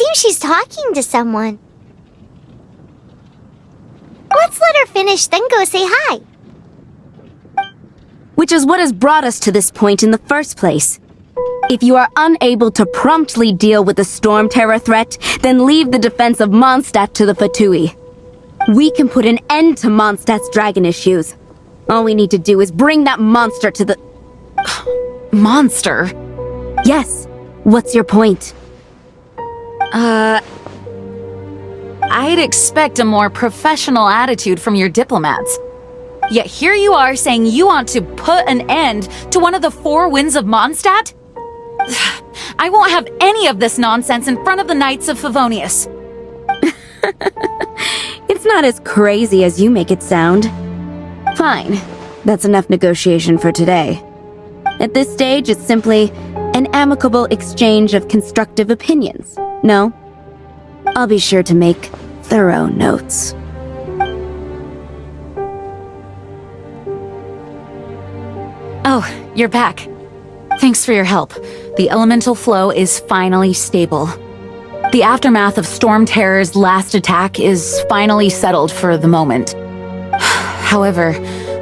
seems she's talking to someone. Let's let her finish, then go say hi. Which is what has brought us to this point in the first place. If you are unable to promptly deal with the storm terror threat, then leave the defense of Mondstadt to the Fatui. We can put an end to Mondstadt's dragon issues. All we need to do is bring that monster to the... Monster? Yes. What's your point? I'd expect a more professional attitude from your diplomats. Yet here you are saying you want to put an end to one of the four winds of Mondstadt? I won't have any of this nonsense in front of the Knights of Favonius. It's not as crazy as you make it sound. Fine. That's enough negotiation for today. At this stage, it's simply an amicable exchange of constructive opinions. No? I'll be sure to make thorough notes. Oh, you're back. Thanks for your help. The elemental flow is finally stable. The aftermath of Storm Terror's last attack is finally settled for the moment. However,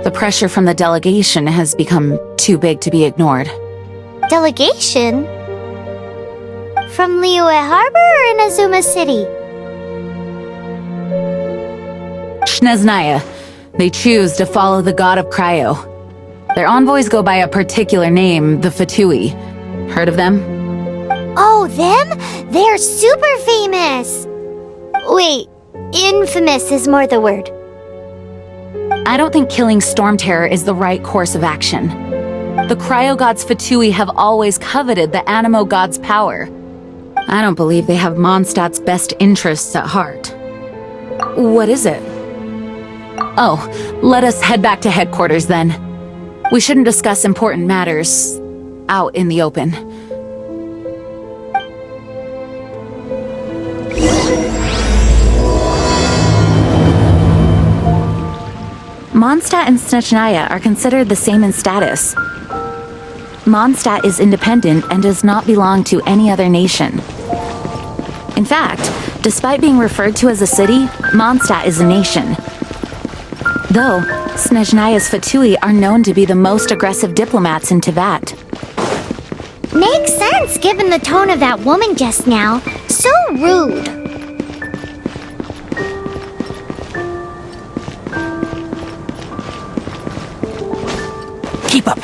the pressure from the delegation has become too big to be ignored. Delegation? From Liyue Harbor or Inazuma City? Snezhnaya. They choose to follow the god of Cryo. Their envoys go by a particular name, the Fatui. Heard of them? Oh, them? They're super famous! Wait, infamous is more the word. I don't think killing Storm Terror is the right course of action. The Cryo God's Fatui have always coveted the Animo God's power. I don't believe they have Mondstadt's best interests at heart. What is it? Oh, let us head back to headquarters then. We shouldn't discuss important matters out in the open. Mondstadt and Snezhnaya are considered the same in status. Mondstadt is independent and does not belong to any other nation. In fact, despite being referred to as a city, Mondstadt is a nation. Though, Snezhnaya's Fatui are known to be the most aggressive diplomats in Teyvat. Makes sense given the tone of that woman just now. So rude. Keep up!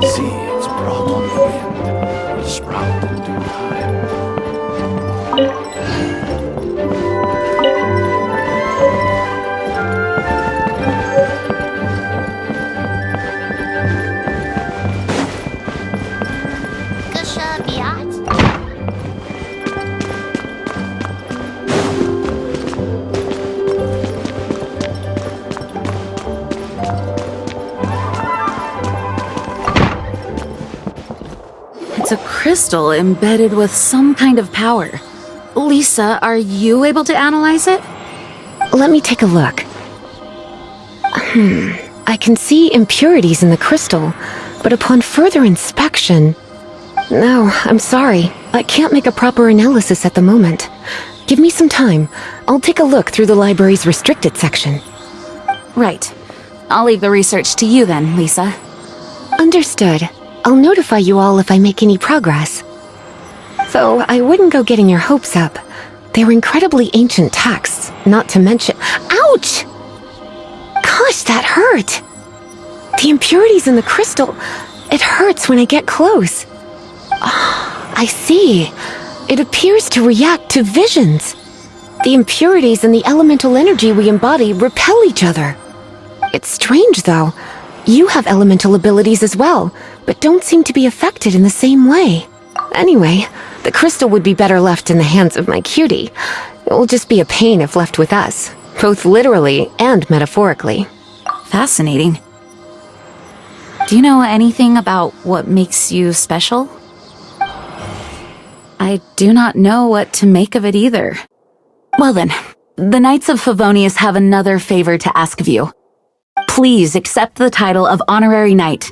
Seeds brought on the wind will sprout in due time. It's a crystal embedded with some kind of power. Lisa, are you able to analyze it? Let me take a look. I can see impurities in the crystal, but upon further inspection... No, I'm sorry. I can't make a proper analysis at the moment. Give me some time. I'll take a look through the library's restricted section. Right. I'll leave the research to you then, Lisa. Understood. I'll notify you all if I make any progress. Though I wouldn't go getting your hopes up. They were incredibly ancient texts, not to mention— Ouch! Gosh, that hurt! The impurities in the crystal— it hurts when I get close. I see. It appears to react to visions. The impurities and the elemental energy we embody repel each other. It's strange, though. You have elemental abilities as well, but don't seem to be affected in the same way. Anyway, the crystal would be better left in the hands of my cutie. It will just be a pain if left with us, both literally and metaphorically. Fascinating. Do you know anything about what makes you special? I do not know what to make of it either. Well then, the Knights of Favonius have another favor to ask of you. Please accept the title of Honorary Knight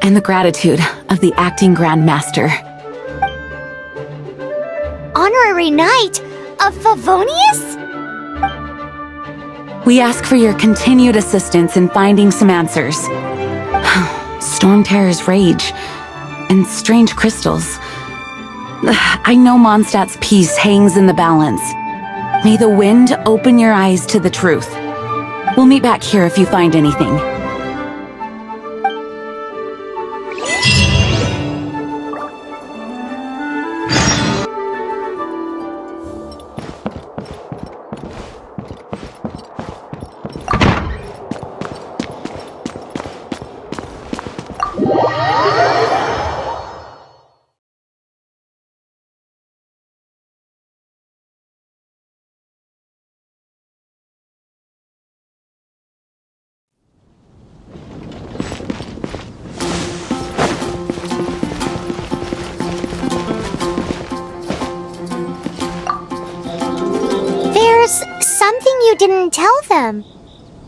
and the gratitude of the Acting Grand Master. Honorary Knight of Favonius? We ask for your continued assistance in finding some answers. Storm Terror's rage and strange crystals. I know Mondstadt's peace hangs in the balance. May the wind open your eyes to the truth. We'll meet back here if you find anything. Something you didn't tell them.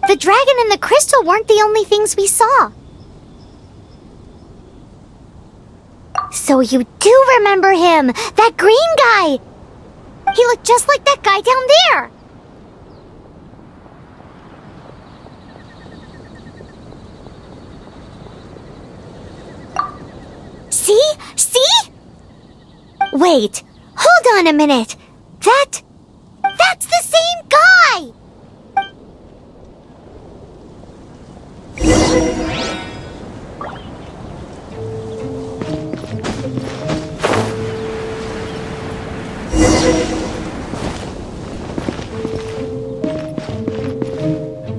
The dragon and the crystal weren't the only things we saw. So you do remember him, that green guy. He looked just like that guy down there. See? See? Wait, hold on a minute. That's the same guy!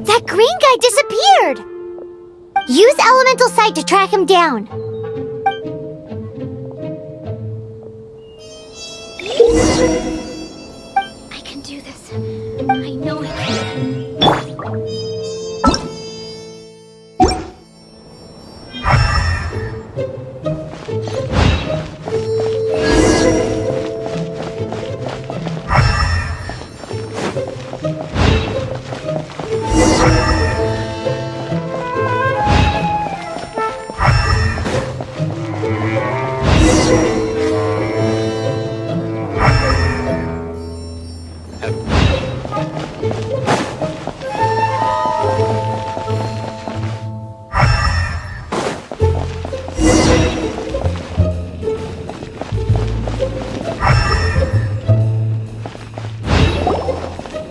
That green guy disappeared! Use Elemental Sight to track him down. I can do this. I know I can.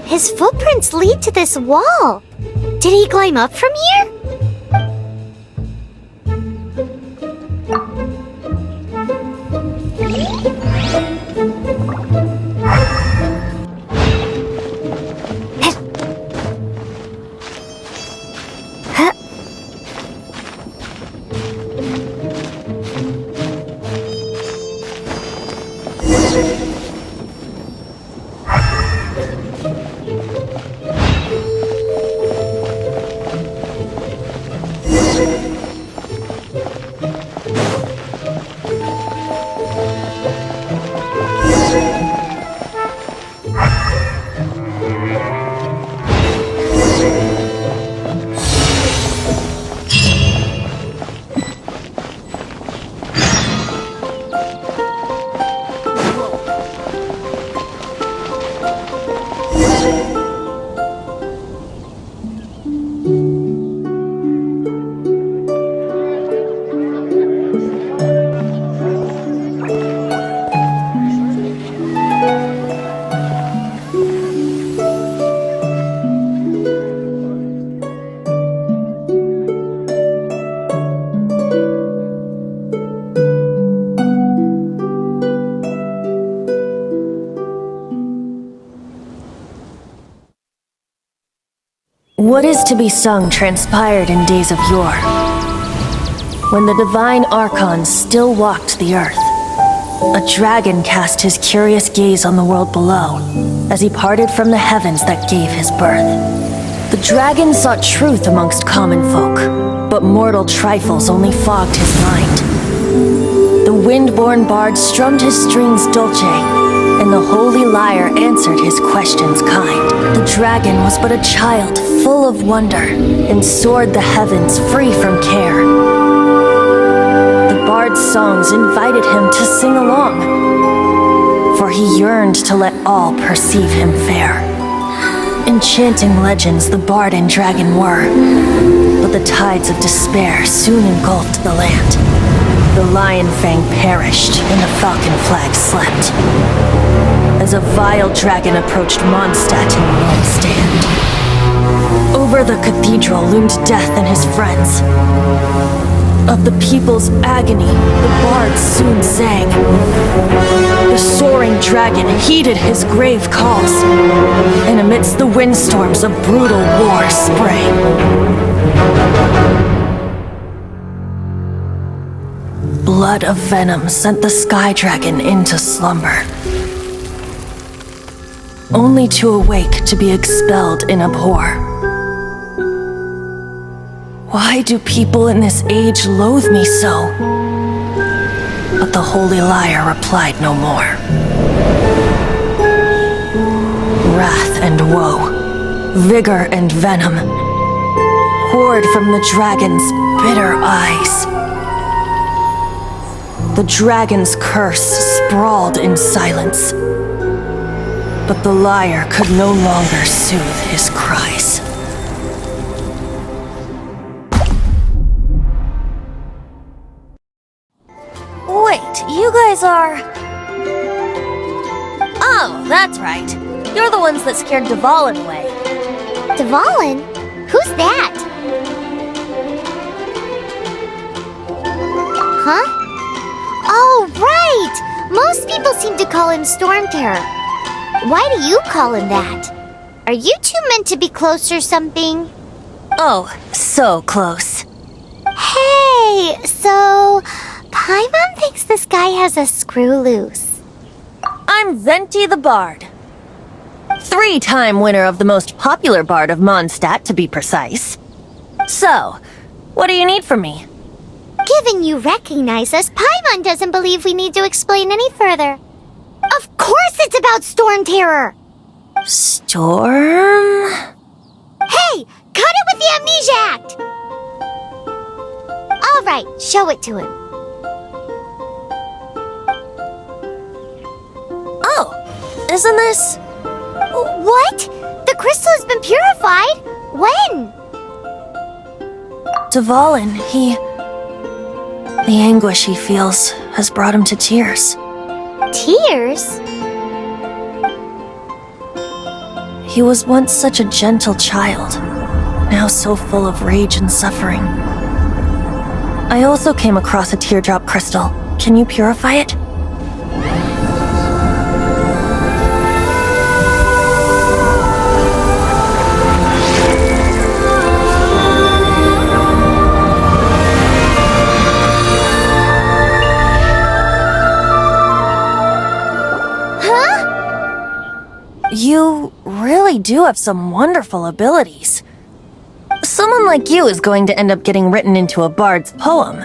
His footprints lead to this wall. Did he climb up from here? What is to be sung transpired in days of yore, when the divine archons still walked the earth. A dragon cast his curious gaze on the world below, as he parted from the heavens that gave his birth. The dragon sought truth amongst common folk, but mortal trifles only fogged his mind. The wind-born bard strummed his strings dulce, and the holy lyre answered his questions kind. The dragon was but a child full of wonder, and soared the heavens free from care. The bard's songs invited him to sing along, for he yearned to let all perceive him fair. Enchanting legends the bard and dragon were, but the tides of despair soon engulfed the land. The lion fang perished, and the falcon flag slept, as a vile dragon approached Mondstadt in one stand. Over the cathedral loomed death and his friends. Of the people's agony, the bard soon sang. The soaring dragon heeded his grave calls, and amidst the windstorms a brutal war sprang. Blood of venom sent the sky dragon into slumber, only to awake to be expelled in abhor. Why do people in this age loathe me so? But the holy lyre replied no more. Wrath and woe, vigor and venom, poured from the dragon's bitter eyes. The dragon's curse sprawled in silence, but the lyre could no longer soothe his cries. Wait, you guys are... Oh, that's right. You're the ones that scared Dvalin away. Dvalin? Who's that? Huh? Oh, right! Most people seem to call him Storm Terror. Why do you call him that? Are you two meant to be close or something? Oh, so close. Hey, so... Paimon thinks this guy has a screw loose. I'm Venti the Bard. 3-time winner of the most popular bard of Mondstadt, to be precise. So, what do you need from me? Given you recognize us, Paimon doesn't believe we need to explain any further. Of course it's about Storm Terror! Storm? Hey! Cut it with the Amnesia Act! Alright, show it to him. Oh, isn't this... What? The crystal has been purified? When? Dvalin, the anguish he feels has brought him to tears. Tears? He was once such a gentle child, now so full of rage and suffering. I also came across a teardrop crystal. Can you purify it? You really do have some wonderful abilities. Someone like you is going to end up getting written into a bard's poem.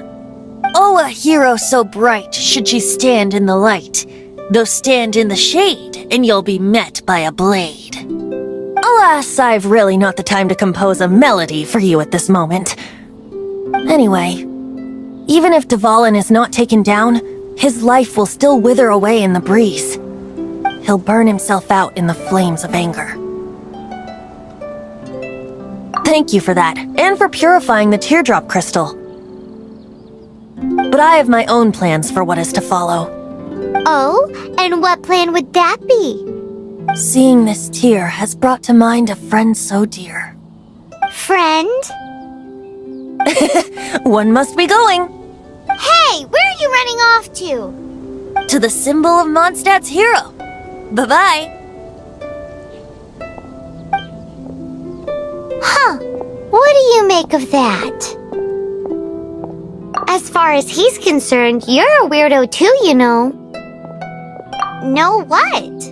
Oh, a hero so bright should she stand in the light, though stand in the shade, and you'll be met by a blade. Alas, I've really not the time to compose a melody for you at this moment. Anyway, even if Dvalin is not taken down, his life will still wither away in the breeze. He'll burn himself out in the flames of anger. Thank you for that, and for purifying the teardrop crystal. But I have my own plans for what is to follow. Oh, and what plan would that be? Seeing this tear has brought to mind a friend so dear. Friend? One must be going. Hey, where are you running off to? To the symbol of Mondstadt's hero. Bye-bye. Huh. What do you make of that? As far as he's concerned, you're a weirdo too, you know. Know what?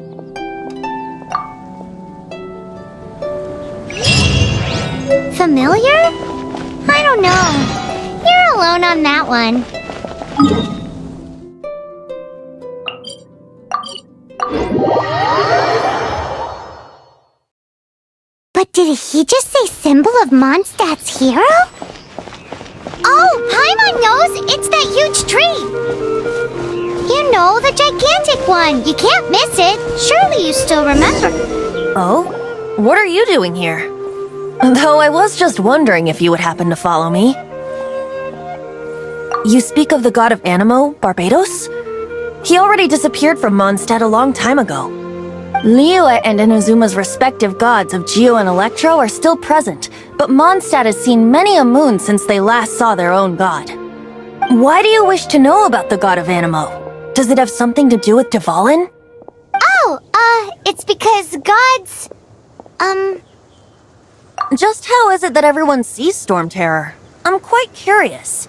Familiar? I don't know. You're alone on that one. But did he just say symbol of Mondstadt's hero? Oh, Paimon knows! It's that huge tree! You know, the gigantic one! You can't miss it! Surely you still remember. Oh? What are you doing here? Though I was just wondering if you would happen to follow me. You speak of the god of Animo, Barbados? He already disappeared from Mondstadt a long time ago. Liyue and Inazuma's respective gods of Geo and Electro are still present, but Mondstadt has seen many a moon since they last saw their own god. Why do you wish to know about the god of Animo? Does it have something to do with Dvalin? Oh, it's because gods... Just how is it that everyone sees Storm Terror? I'm quite curious.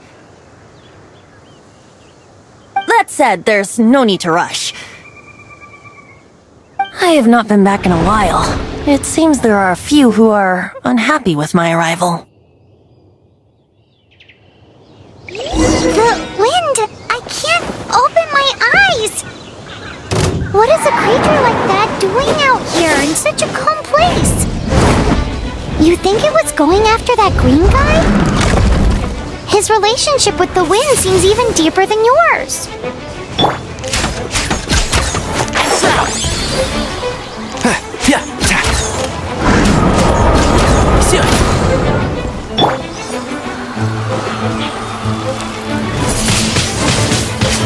That said, there's no need to rush. I have not been back in a while. It seems there are a few who are unhappy with my arrival. The wind! I can't open my eyes! What is a creature like that doing out here in such a calm place? You think it was going after that green guy? His relationship with the wind seems even deeper than yours.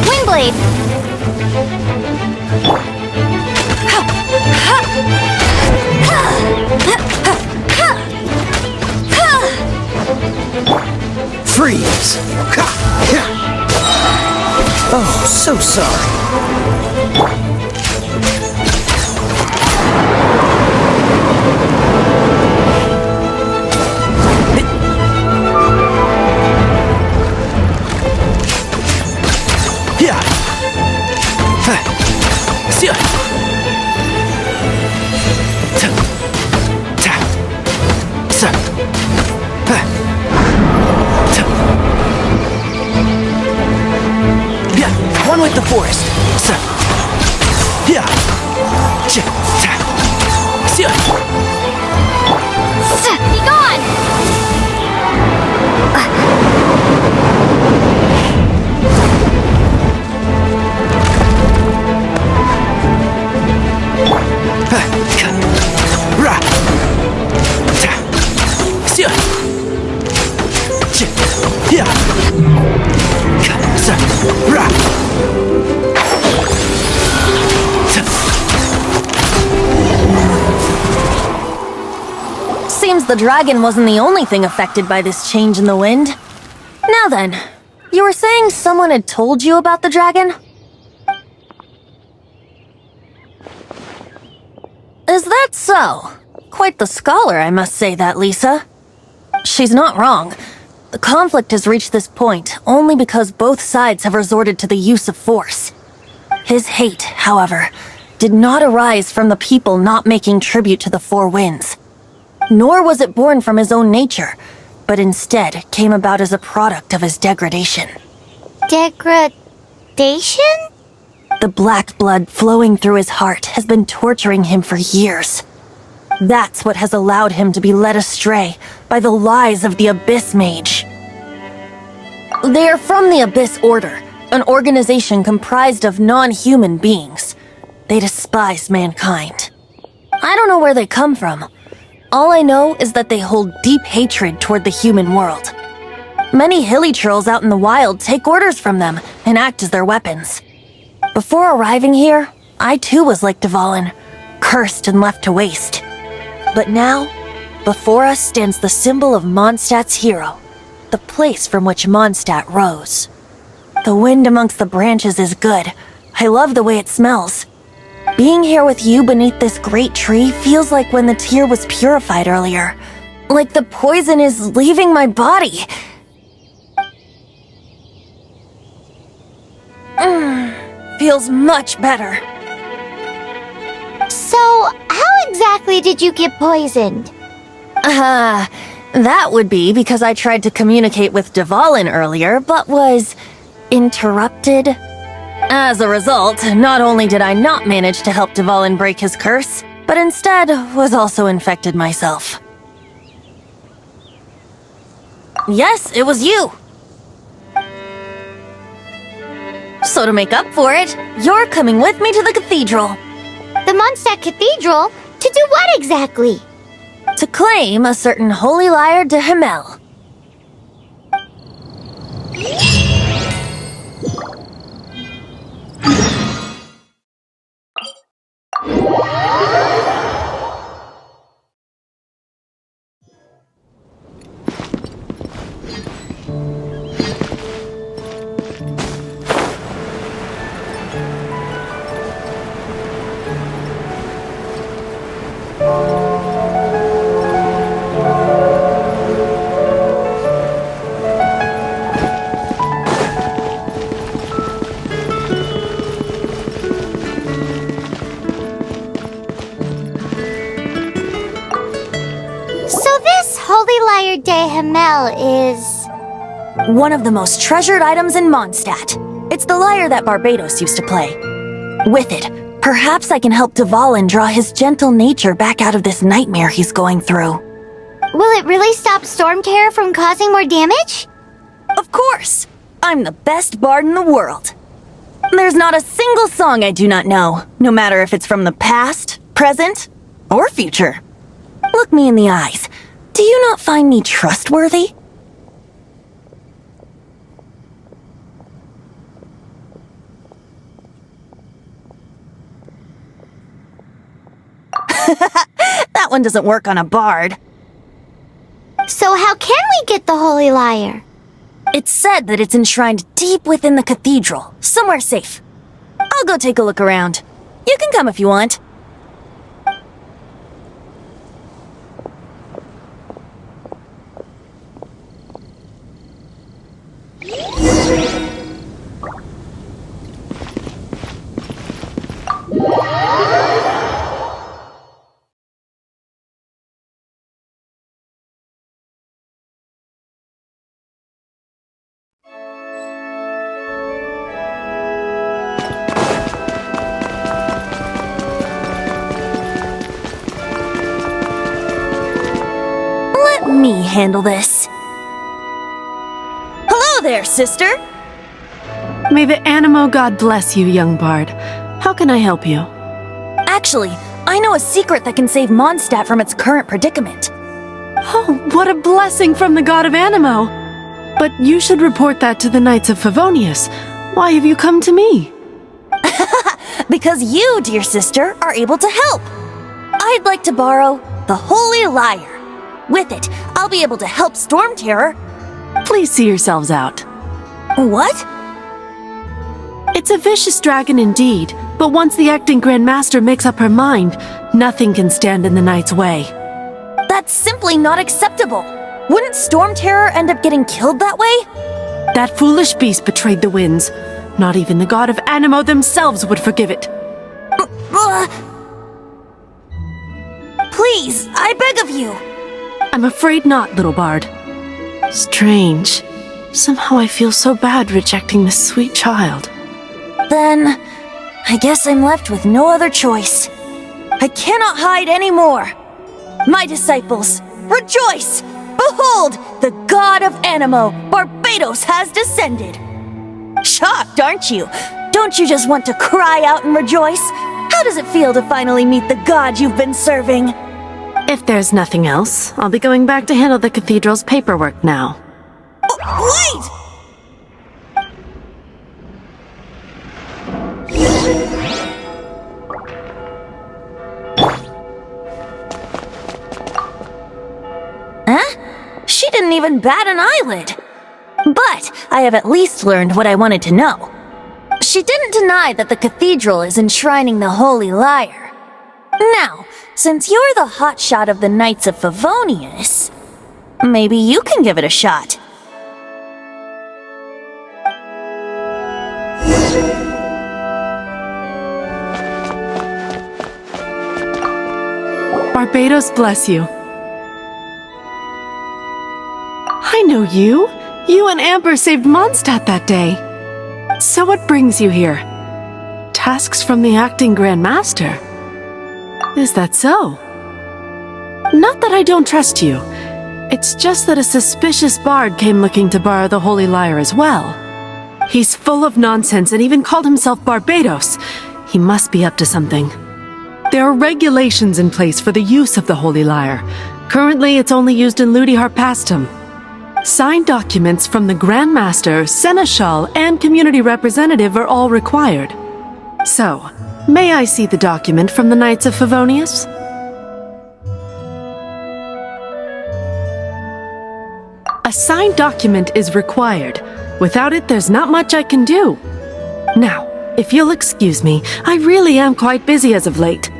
Windblade! Freeze! Oh, so sorry. One with the forest. Be gone! Seems the dragon wasn't the only thing affected by this change in the wind. Now then, you were saying someone had told you about the dragon? Is that so? Quite the scholar, I must say that, Lisa. She's not wrong. The conflict has reached this point only because both sides have resorted to the use of force. His hate, however, did not arise from the people not making tribute to the Four Winds. Nor was it born from his own nature, but instead came about as a product of his degradation. Degradation? The black blood flowing through his heart has been torturing him for years. That's what has allowed him to be led astray by the lies of the Abyss Mage. They are from the Abyss Order, an organization comprised of non-human beings. They despise mankind. I don't know where they come from. All I know is that they hold deep hatred toward the human world. Many hilly trolls out in the wild take orders from them and act as their weapons. Before arriving here, I too was like Dvalin, cursed and left to waste. But now, before us stands the symbol of Mondstadt's hero, the place from which Mondstadt rose. The wind amongst the branches is good. I love the way it smells. Being here with you beneath this great tree feels like when the tear was purified earlier. Like the poison is leaving my body. Feels much better. So, how exactly did you get poisoned? That would be because I tried to communicate with Dvalin earlier, but was interrupted. As a result, not only did I not manage to help Dvalin break his curse, but instead was also infected myself. Yes, it was you. So to make up for it, you're coming with me to the cathedral. The Mondstadt Cathedral? To do what exactly? To claim a certain holy lyre de Himmel. Holy Lyre de Himmel is... one of the most treasured items in Mondstadt. It's the lyre that Barbados used to play. With it, perhaps I can help Dvalin draw his gentle nature back out of this nightmare he's going through. Will it really stop Storm Terror from causing more damage? Of course! I'm the best bard in the world. There's not a single song I do not know, no matter if it's from the past, present, or future. Look me in the eyes. Do you not find me trustworthy? That one doesn't work on a bard. So how can we get the Holy Lyre? It's said that it's enshrined deep within the cathedral, somewhere safe. I'll go take a look around. You can come if you want. Let me handle this. Hello there, sister! May the Animo God bless you, young bard. How can I help you? Actually, I know a secret that can save Mondstadt from its current predicament. Oh, what a blessing from the god of Animo! But you should report that to the Knights of Favonius. Why have you come to me? Because you, dear sister, are able to help. I'd like to borrow the Holy Lyre. With it, I'll be able to help Storm Terror. Please see yourselves out. What? It's a vicious dragon indeed, but once the acting Grand Master makes up her mind, nothing can stand in the Knight's way. That's simply not acceptable. Wouldn't Storm Terror end up getting killed that way? That foolish beast betrayed the winds. Not even the god of Animo themselves would forgive it. Please, I beg of you. I'm afraid not, little bard. Strange. Somehow I feel so bad rejecting this sweet child. Then, I guess I'm left with no other choice. I cannot hide anymore. My disciples, rejoice! Behold, the god of Animo, Barbados, has descended. Shocked, aren't you? Don't you just want to cry out and rejoice? How does it feel to finally meet the god you've been serving? If there's nothing else, I'll be going back to handle the cathedral's paperwork now. Wait! Huh? She didn't even bat an eyelid. But I have at least learned what I wanted to know. She didn't deny that the cathedral is enshrining the Holy Lyre. Now, since you're the hotshot of the Knights of Favonius, Maybe you can give it a shot. Barbados bless you. I know you. You and Amber saved Mondstadt that day. So what brings you here? Tasks from the acting Grand Master. Is that so? Not that I don't trust you. It's just that a suspicious bard came looking to borrow the Holy Lyre as well. He's full of nonsense and even called himself Barbados. He must be up to something. There are regulations in place for the use of the Holy Lyre. Currently, it's only used in Ludi Harpastum. Signed documents from the Grand Master, Seneschal, and community representative are all required. So, may I see the document from the Knights of Favonius? A signed document is required. Without it, there's not much I can do. Now, if you'll excuse me, I really am quite busy as of late.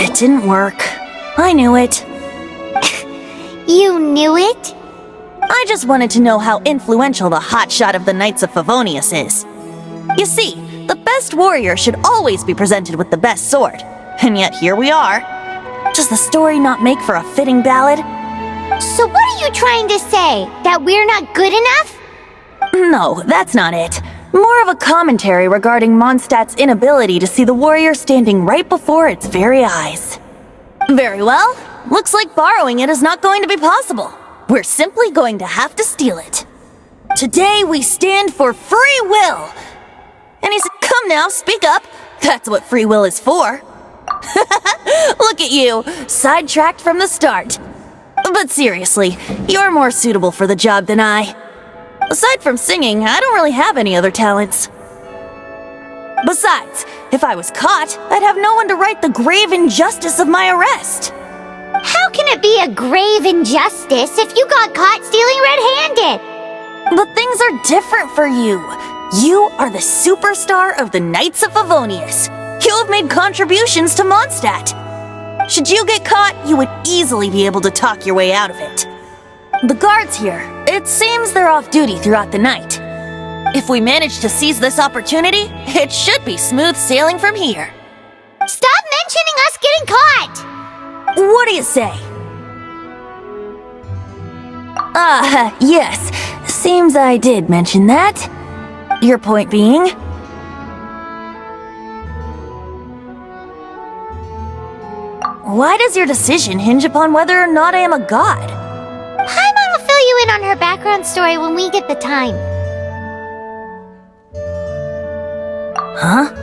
It didn't work. I knew it. You knew it? I just wanted to know how influential the hotshot of the Knights of Favonius is. You see, the best warrior should always be presented with the best sword. And yet here we are. Does the story not make for a fitting ballad? So what are you trying to say? That we're not good enough? No, that's not it. More of a commentary regarding Mondstadt's inability to see the warrior standing right before its very eyes. Very well. Looks like borrowing it is not going to be possible. We're simply going to have to steal it. Today we stand for free will. And he said, come now, speak up. That's what free will is for. Look at you, sidetracked from the start. But seriously, you're more suitable for the job than I. Aside from singing, I don't really have any other talents. Besides, if I was caught, I'd have no one to right the grave injustice of my arrest. How can it be a grave injustice if you got caught stealing red-handed? But things are different for you. You are the superstar of the Knights of Favonius. You have made contributions to Mondstadt. Should you get caught, you would easily be able to talk your way out of it. The guards here, it seems they're off duty throughout the night. If we manage to seize this opportunity, it should be smooth sailing from here. Stop mentioning us getting caught! What do you say? Yes. Seems I did mention that. Your point being? Why does your decision hinge upon whether or not I am a god? Paimon will fill you in on her background story when we get the time. Huh?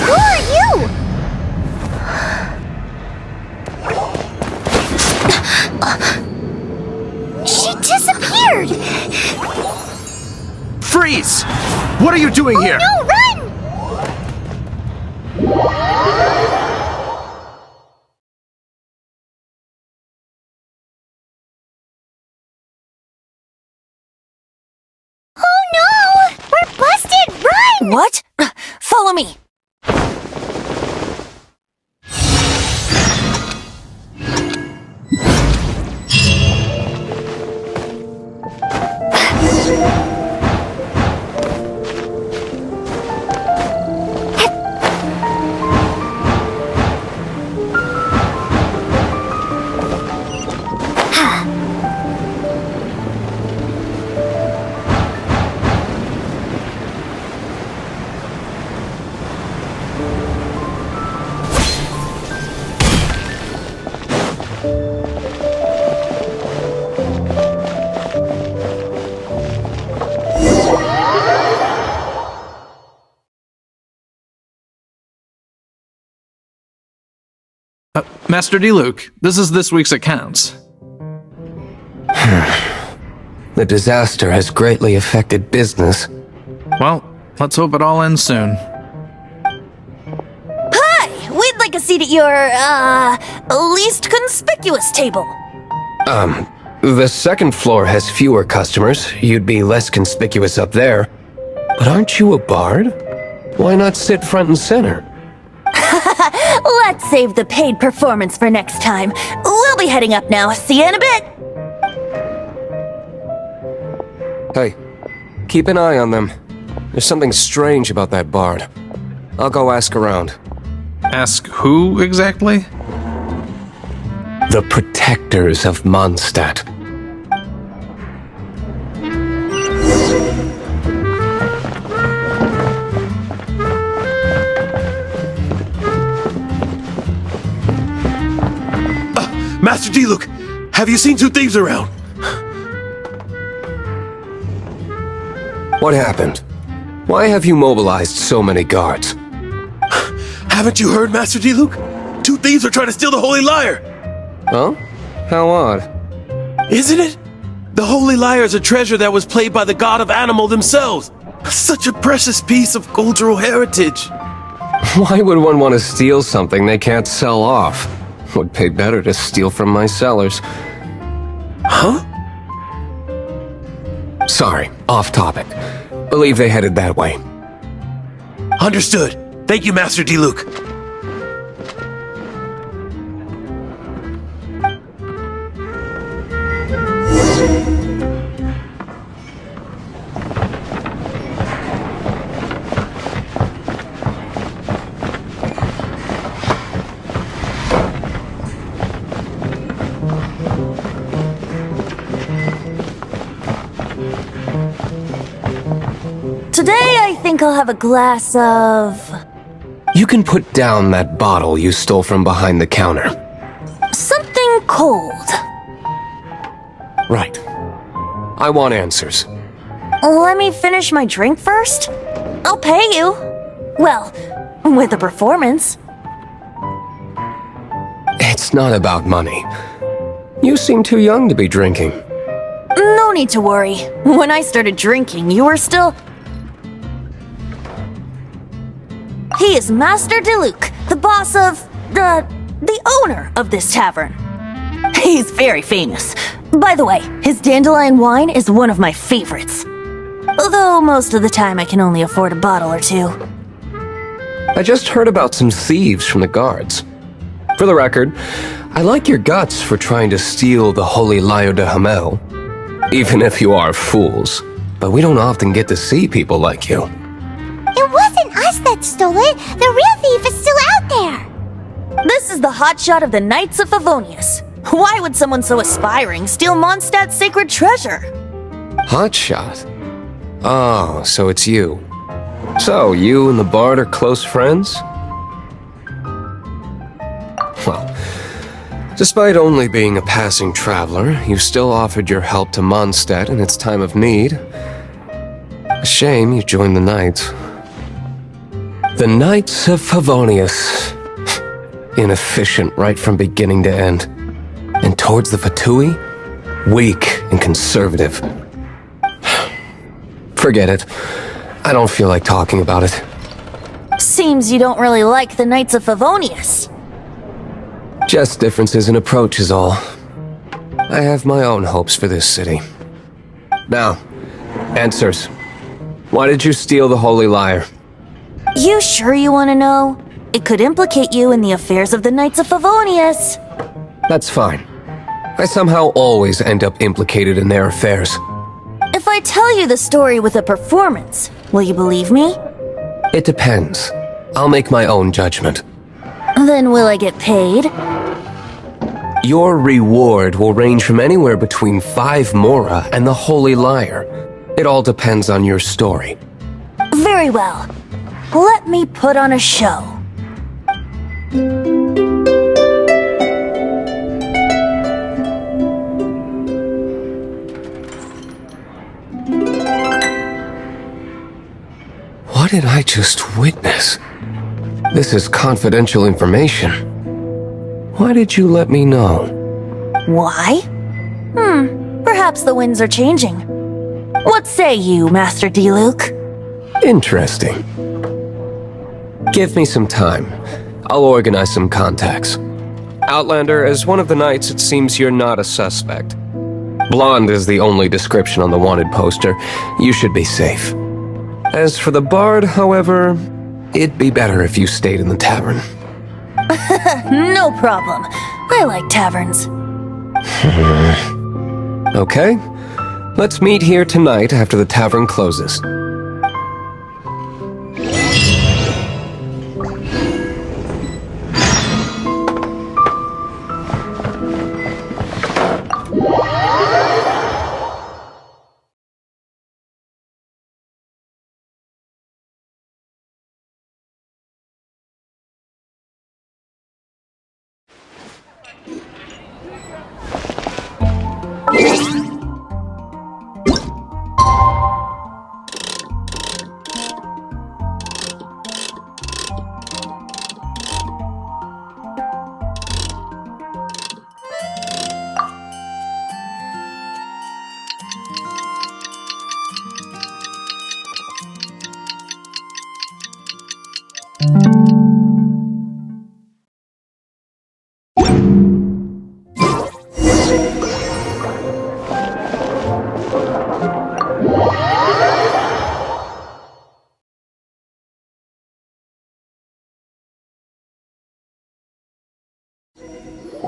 Who are you? She disappeared! Freeze! What are you doing here? No, run! Oh no! We're busted! Run! What? Follow me. Master D-Luke, this is this week's accounts. The disaster has greatly affected business. Well, let's hope it all ends soon. Hi! We'd like a seat at your, least conspicuous table. The second floor has fewer customers. You'd be less conspicuous up there. But aren't you a bard? Why not sit front and center? Let's save the paid performance for next time. We'll be heading up now. See you in a bit. Hey, keep an eye on them. There's something strange about that bard. I'll go ask around. Ask who exactly? The protectors of Mondstadt. Master D-Luke, have you seen two thieves around? What happened? Why have you mobilized so many guards? Haven't you heard, Master D-Luke? Two thieves are trying to steal the Holy Lyre! Huh? How odd. Isn't it? The Holy Lyre is a treasure that was played by the god of animal themselves. Such a precious piece of cultural heritage. Why would one want to steal something they can't sell off? Would pay better to steal from my sellers. Huh? Sorry, off topic. Believe they headed that way. Understood. Thank you, Master Diluc. Today I think I'll have a glass of... You can put down that bottle you stole from behind the counter. something cold. Right. I want answers. Let me finish my drink first. I'll pay you. Well, with a performance. It's not about money. You seem too young to be drinking. No need to worry. When I started drinking, you were still... He is Master Diluc, the boss of... the owner of this tavern. He's very famous. By the way, his dandelion wine is one of my favorites. Although most of the time I can only afford a bottle or two. I just heard about some thieves from the guards. For the record, I like your guts for trying to steal the Holy Lyre de Hamel. Even if you are fools. But we don't often get to see people like you. It wasn't us that stole it. The real thief is still out there. This is the hotshot of the Knights of Favonius. Why would someone so aspiring steal Mondstadt's sacred treasure? Hotshot? Oh, so it's you. So, you and the bard are close friends? Well, despite only being a passing traveler, you still offered your help to Mondstadt in its time of need. A shame you joined the Knights. The Knights of Favonius. Inefficient right from beginning to end. And towards the Fatui, weak and conservative. Forget it. I don't feel like talking about it. Seems you don't really like the Knights of Favonius. Just differences in approach is all. I have my own hopes for this city. Now, answers. Why did you steal the Holy Lyre? You sure you want to know? It could implicate you in the affairs of the Knights of Favonius. That's fine. I somehow always end up implicated in their affairs. If I tell you the story with a performance, will you believe me? It depends. I'll make my own judgment. Then will I get paid? Your reward will range from anywhere between 5 mora and the Holy Lyre. It all depends on your story. Very well. Let me put on a show. What did I just witness? This is confidential information. Why did you let me know? Why? Perhaps the winds are changing. What say you, Master Diluc? Interesting. Give me some time. I'll organize some contacts. Outlander, as one of the knights, it seems you're not a suspect. Blonde is the only description on the wanted poster. You should be safe. As for the bard, however, it'd be better if you stayed in the tavern. No problem. I like taverns. Okay. Let's meet here tonight after the tavern closes.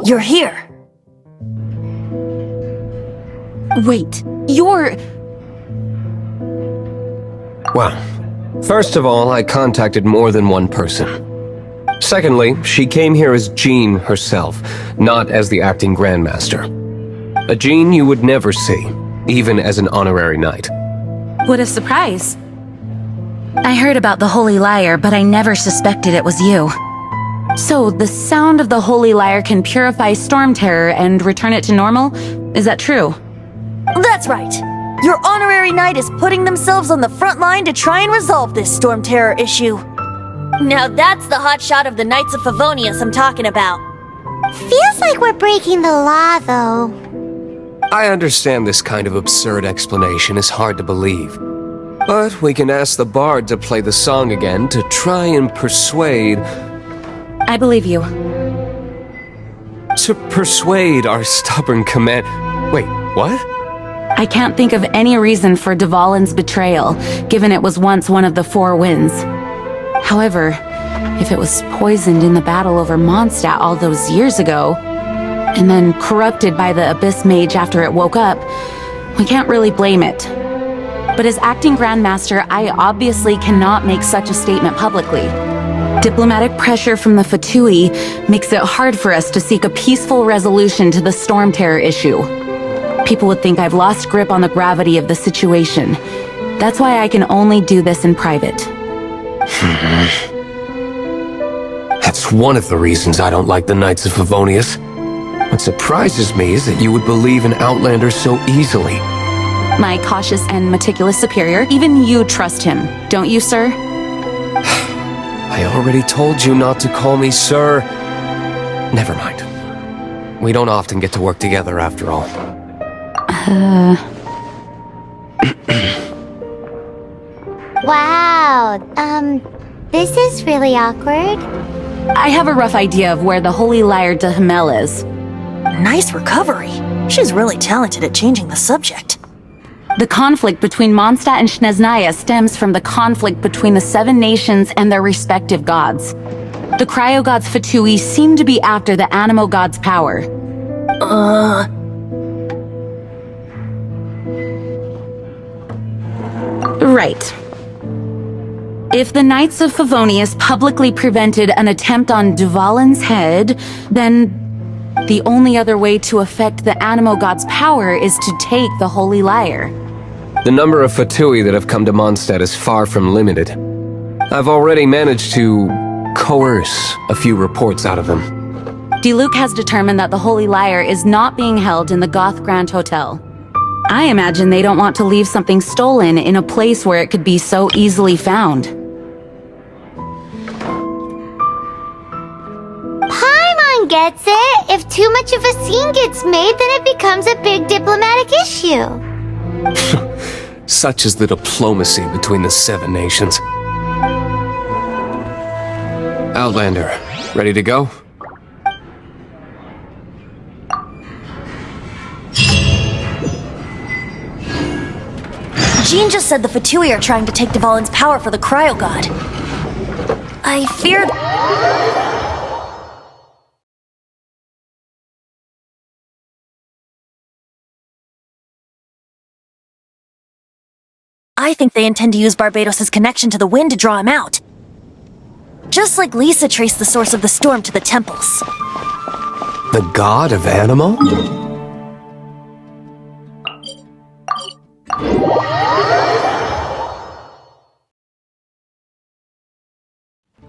You're here. Wait, you're... Well, first of all, I contacted more than one person. Secondly, she came here as Jean herself, not as the acting Grandmaster. A Jean you would never see, even as an honorary knight. What a surprise. I heard about the Holy Lyre, but I never suspected it was you. So, the sound of the Holy Lyre can purify Storm Terror and return it to normal? Is that true? That's right. Your honorary knight is putting themselves on the front line to try and resolve this Storm Terror issue. Now that's the hot shot of the Knights of Favonius I'm talking about. Feels like we're breaking the law, though. I understand this kind of absurd explanation is hard to believe. But we can ask the bard to play the song again to try and persuade... I believe you. To persuade our stubborn command... Wait, what? I can't think of any reason for Dvalin's betrayal, given it was once one of the Four Winds. However, if it was poisoned in the battle over Mondstadt all those years ago, and then corrupted by the Abyss Mage after it woke up, we can't really blame it. But as acting Grandmaster, I obviously cannot make such a statement publicly. Diplomatic pressure from the Fatui makes it hard for us to seek a peaceful resolution to the Storm Terror issue. People would think I've lost grip on the gravity of the situation. That's why I can only do this in private. That's one of the reasons I don't like the Knights of Favonius. What surprises me is that you would believe in Outlanders so easily. My cautious and meticulous superior, even you trust him, don't you, sir? I already told you not to call me sir. Never mind. We don't often get to work together after all. Wow, this is really awkward. I have a rough idea of where the Holy Lyre de Himmel is. Nice recovery. She's really talented at changing the subject. The conflict between Mondstadt and Snezhnaya stems from the conflict between the Seven Nations and their respective gods. The Cryo Gods Fatui seem to be after the Animo God's power. Right. If the Knights of Favonius publicly prevented an attempt on Dvalin's head, then the only other way to affect the Animo God's power is to take the Holy Lyre. The number of Fatui that have come to Mondstadt is far from limited. I've already managed to coerce a few reports out of them. Diluc has determined that the Holy Lyre is not being held in the Goth Grand Hotel. I imagine they don't want to leave something stolen in a place where it could be so easily found. Paimon gets it. If too much of a scene gets made, then it becomes a big diplomatic issue. Such is the diplomacy between the Seven Nations. Outlander, ready to go? Jean just said the Fatui are trying to take Dvalin's power for the Cryo God. I feared... I think they intend to use Barbados' connection to the wind to draw him out. Just like Lisa traced the source of the storm to the temples. The god of Animo?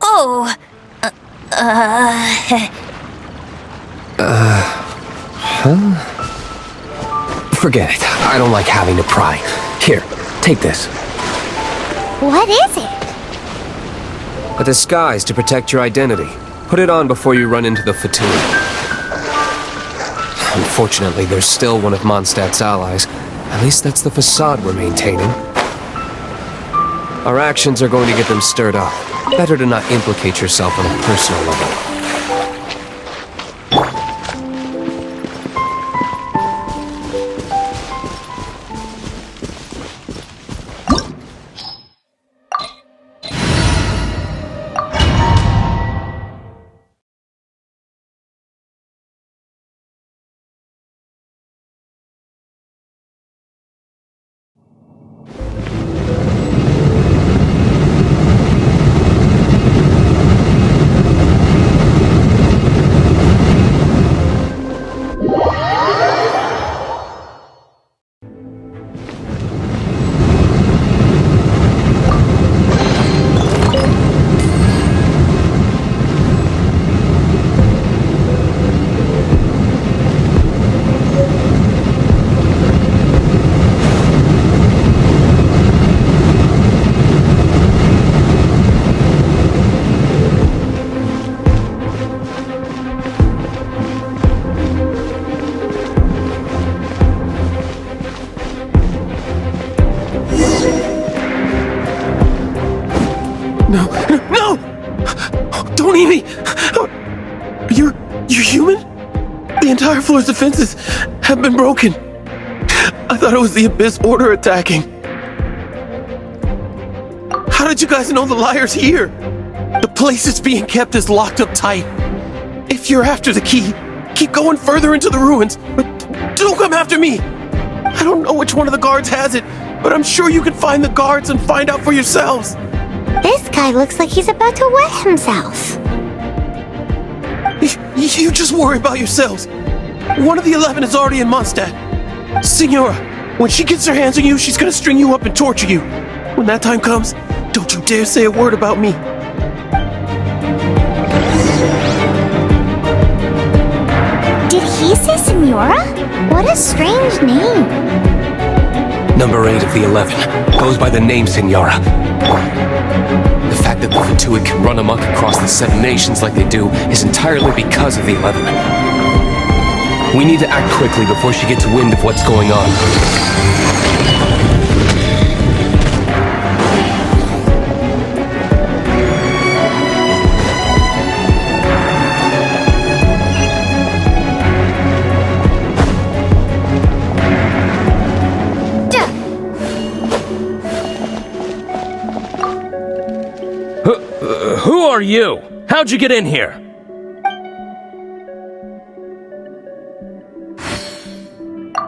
Oh... Forget it. I don't like having to pry. Here, take this. What is it? A disguise to protect your identity. Put it on before you run into the Fatui. Unfortunately, there's still one of Mondstadt's allies. At least that's the facade we're maintaining. Our actions are going to get them stirred up. Better to not implicate yourself on a personal level. You're human? The entire floor's defenses have been broken. I thought it was the Abyss Order attacking. How did you guys know the liar's here? The place it's being kept is locked up tight. If you're after the key, keep going further into the ruins, but don't come after me. I don't know which one of the guards has it, but I'm sure you can find the guards and find out for yourselves. This guy looks like he's about to wet himself. You just worry about yourselves. One of the 11 is already in Mondstadt. Signora, when she gets her hands on you, she's gonna string you up and torture you. When that time comes, don't you dare say a word about me. Did he say Senora? What a strange name. Number 8 of the 11 goes by the name Signora. The fact that the Fatui can run amok across the 7 nations like they do is entirely because of the 11. We need to act quickly before she gets wind of what's going on. Who are you? How'd you get in here?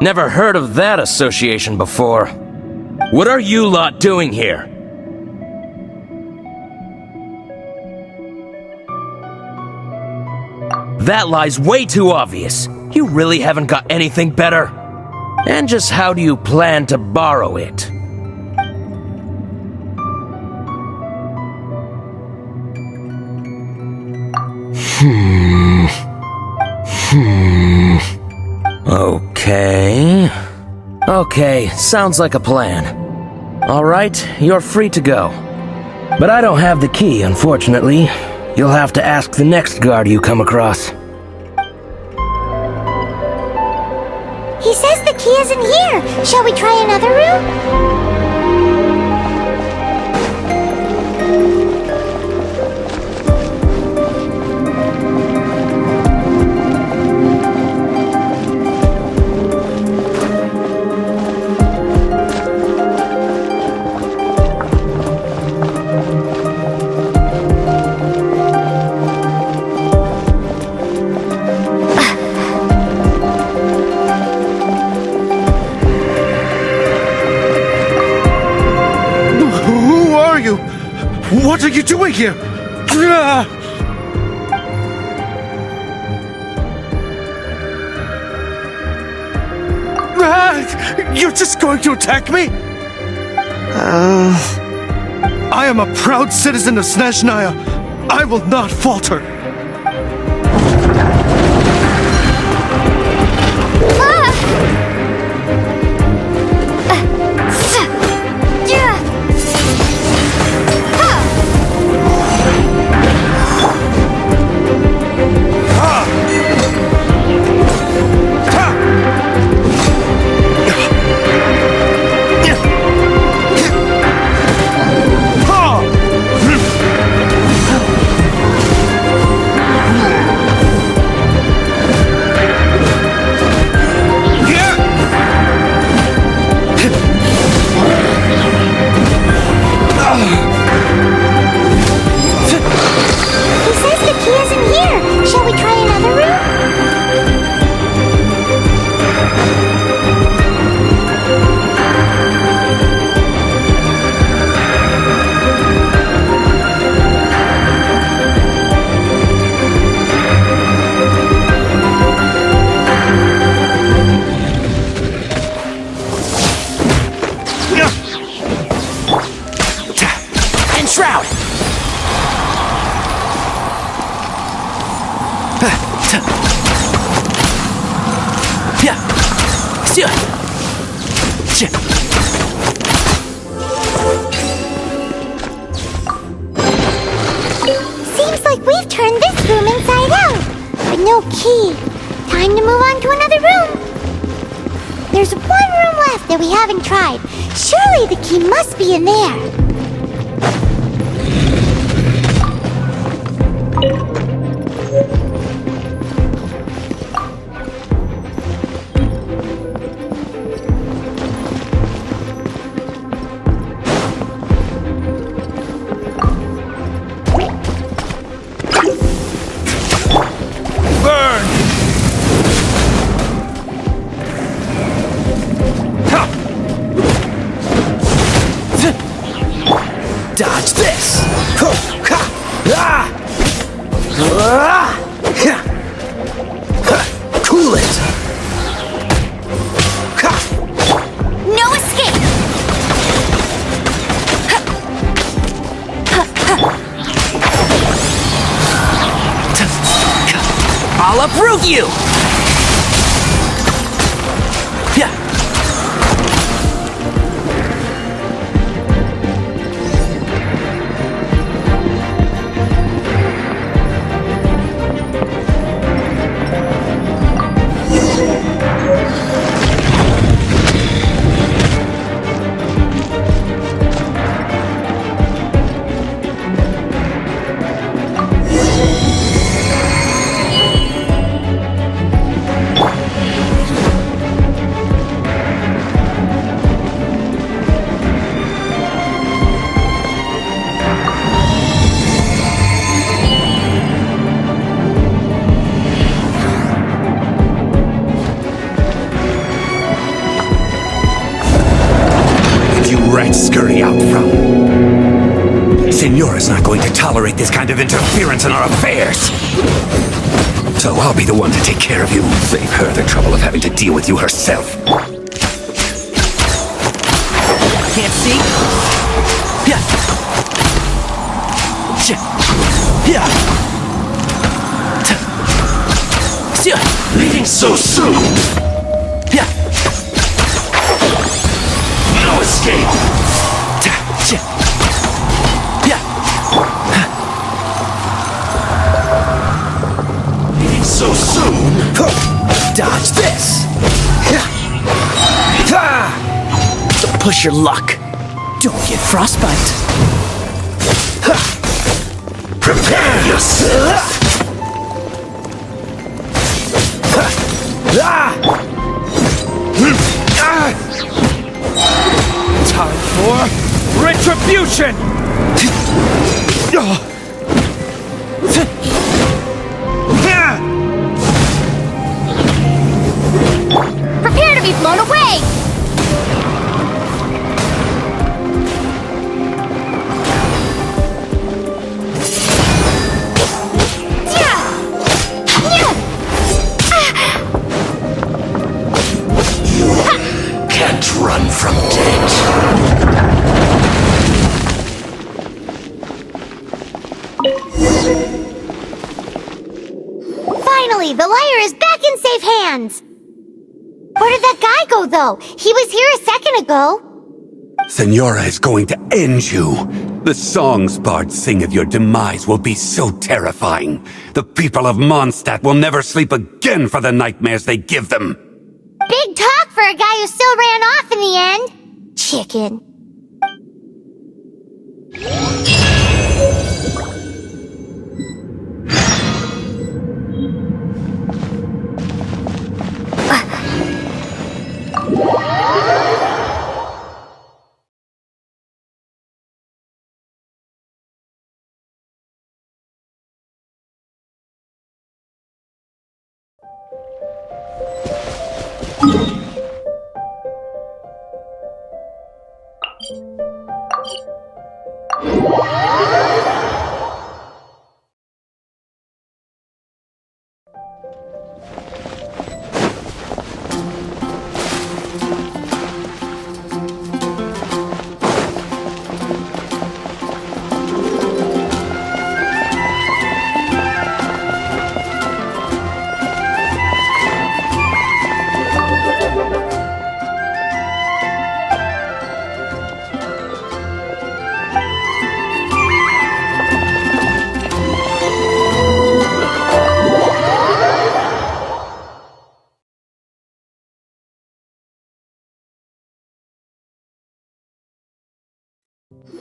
Never heard of that association before. What are you lot doing here? That lie's way too obvious. You really haven't got anything better? And just how do you plan to borrow it? Okay, sounds like a plan. Alright, you're free to go. But I don't have the key, unfortunately. You'll have to ask the next guard you come across. He says the key isn't here. Shall we try another room? What are you doing here? You're just going to attack me? I am a proud citizen of Snezhnaya. I will not falter. Seems like we've turned this room inside out, but no key. Time to move on to another room. There's one room left that we haven't tried. Surely the key must be in there. Cool it! No escape! I'll uproot you! Scurry out from. Senora's not going to tolerate this kind of interference in our affairs. So I'll be the one to take care of you. Save her the trouble of having to deal with you herself. Can't see? Yeah. Leaving so soon. Yeah. No escape. So soon? Dodge this! Don't push your luck. Don't get frostbite. Prepare yourself! Time for retribution! Prepare to be blown away! Can't run from death. Finally, the lyre is back in safe hands! Where did that guy go, though? He was here a second ago. Senora is going to end you. The songs bards sing of your demise will be so terrifying. The people of Mondstadt will never sleep again for the nightmares they give them. Big talk for a guy who still ran off in the end. Chicken.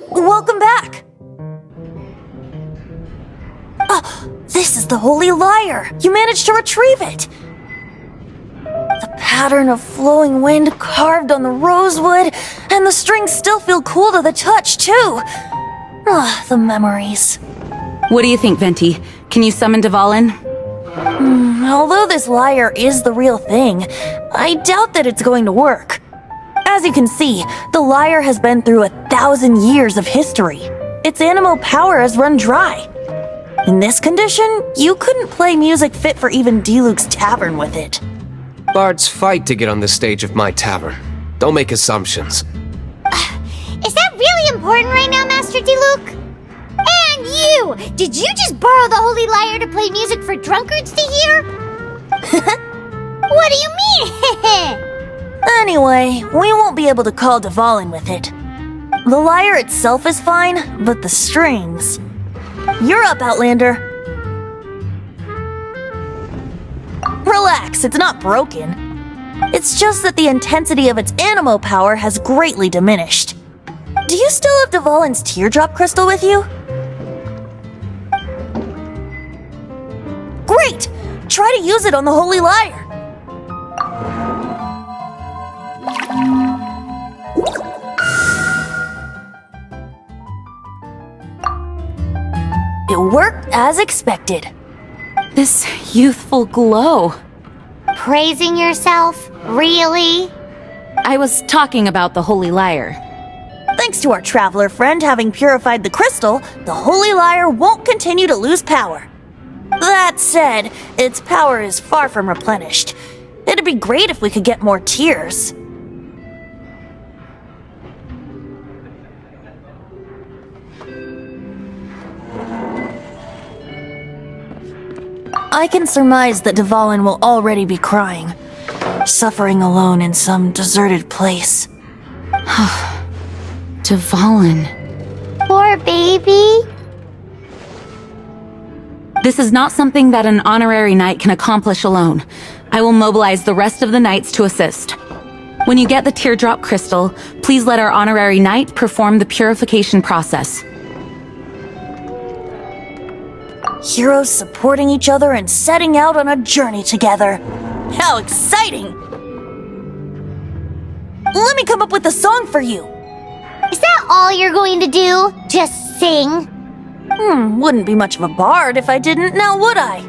Welcome back! Oh, this is the Holy Lyre! You managed to retrieve it! The pattern of flowing wind carved on the rosewood, and the strings still feel cool to the touch, too! Ah, the memories. What do you think, Venti? Can you summon Dvalin? Although this lyre is the real thing, I doubt that it's going to work. As you can see, the lyre has been through 1,000 years of history. Its animal power has run dry. In this condition, you couldn't play music fit for even D-Luke's tavern with it. Bards fight to get on the stage of my tavern. Don't make assumptions. Is that really important right now, Master D-Luke? And you! Did you just borrow the Holy Lyre to play music for drunkards to hear? What do you mean? Anyway, we won't be able to call Dvalin with it. The lyre itself is fine, but the strings... You're up, Outlander. Relax, it's not broken. It's just that the intensity of its animo power has greatly diminished. Do you still have Dvalin's teardrop crystal with you? Great! Try to use it on the Holy Lyre. It worked as expected. This youthful glow. Praising yourself? Really? I was talking about the Holy Lyre. Thanks to our traveler friend having purified the crystal, the Holy Lyre won't continue to lose power. That said, its power is far from replenished. It'd be great if we could get more tears. I can surmise that Dvalin will already be crying, suffering alone in some deserted place. Dvalin. Poor baby. This is not something that an honorary knight can accomplish alone. I will mobilize the rest of the knights to assist. When you get the teardrop crystal, please let our honorary knight perform the purification process. Heroes supporting each other and setting out on a journey together. How exciting! Let me come up with a song for you. Is that all you're going to do? Just sing? Wouldn't be much of a bard if I didn't, now would I?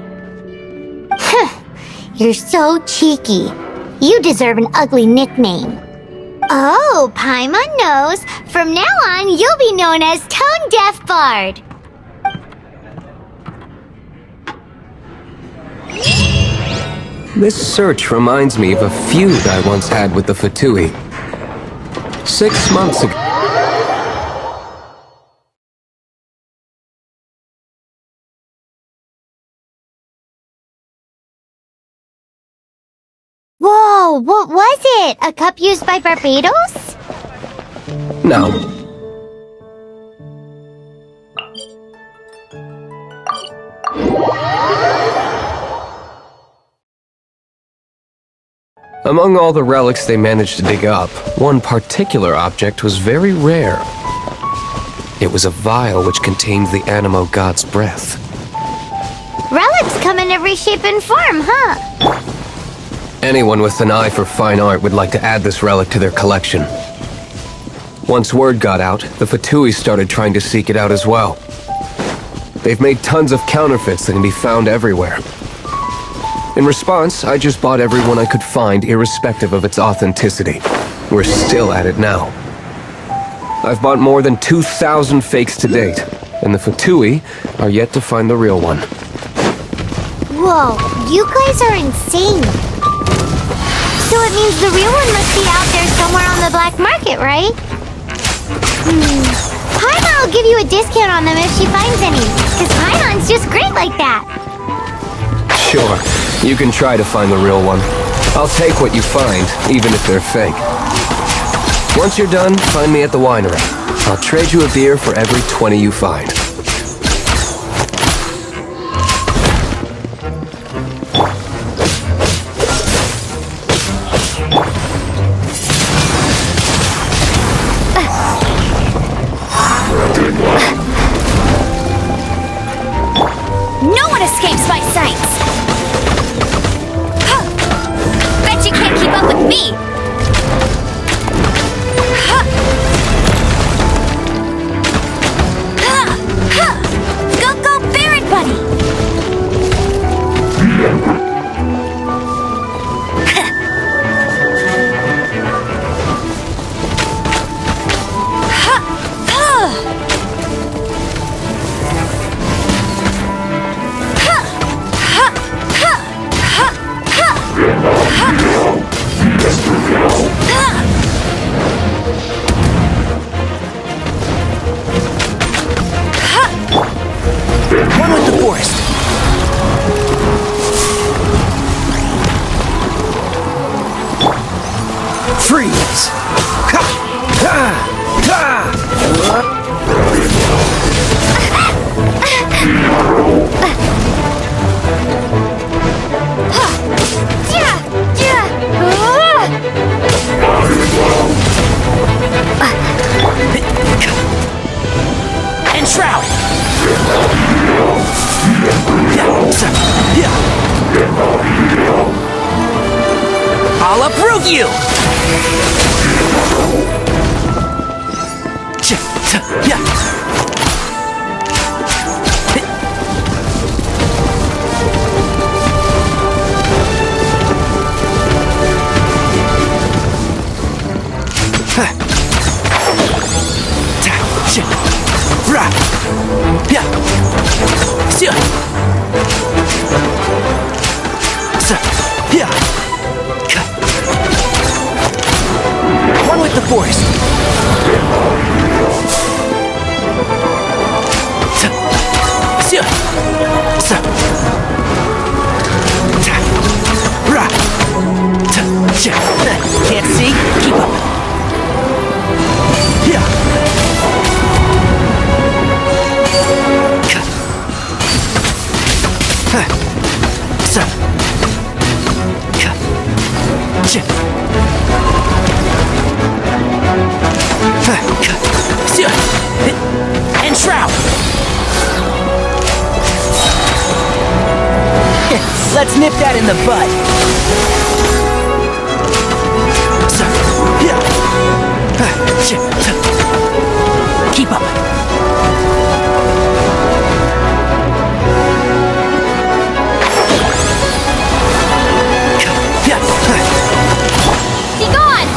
You're so cheeky. You deserve an ugly nickname. Oh, Paimon knows. From now on, you'll be known as Tone Deaf Bard. This search reminds me of a feud I once had with the Fatui. 6 months ago. Whoa, what was it? A cup used by Barbados? No. Among all the relics they managed to dig up, one particular object was very rare. It was a vial which contained the Animo god's breath. Relics come in every shape and form, huh? Anyone with an eye for fine art would like to add this relic to their collection. Once word got out, the Fatui started trying to seek it out as well. They've made tons of counterfeits that can be found everywhere. In response, I just bought every one I could find, irrespective of its authenticity. We're still at it now. I've bought more than 2,000 fakes to date, and the Fatui are yet to find the real one. Whoa, you guys are insane. So it means the real one must be out there somewhere on the black market, right? Paimon will give you a discount on them if she finds any, because Paimon's just great like that. Sure, you can try to find the real one. I'll take what you find, even if they're fake. Once you're done, find me at the winery. I'll trade you a beer for every 20 you find. No one escapes my sights! Bet you can't keep up with me! Go, go, Baron Buddy! Both of you! One with the force. Can't see? Keep up. And shroud. Let's nip that in the bud. Keep up. Be gone!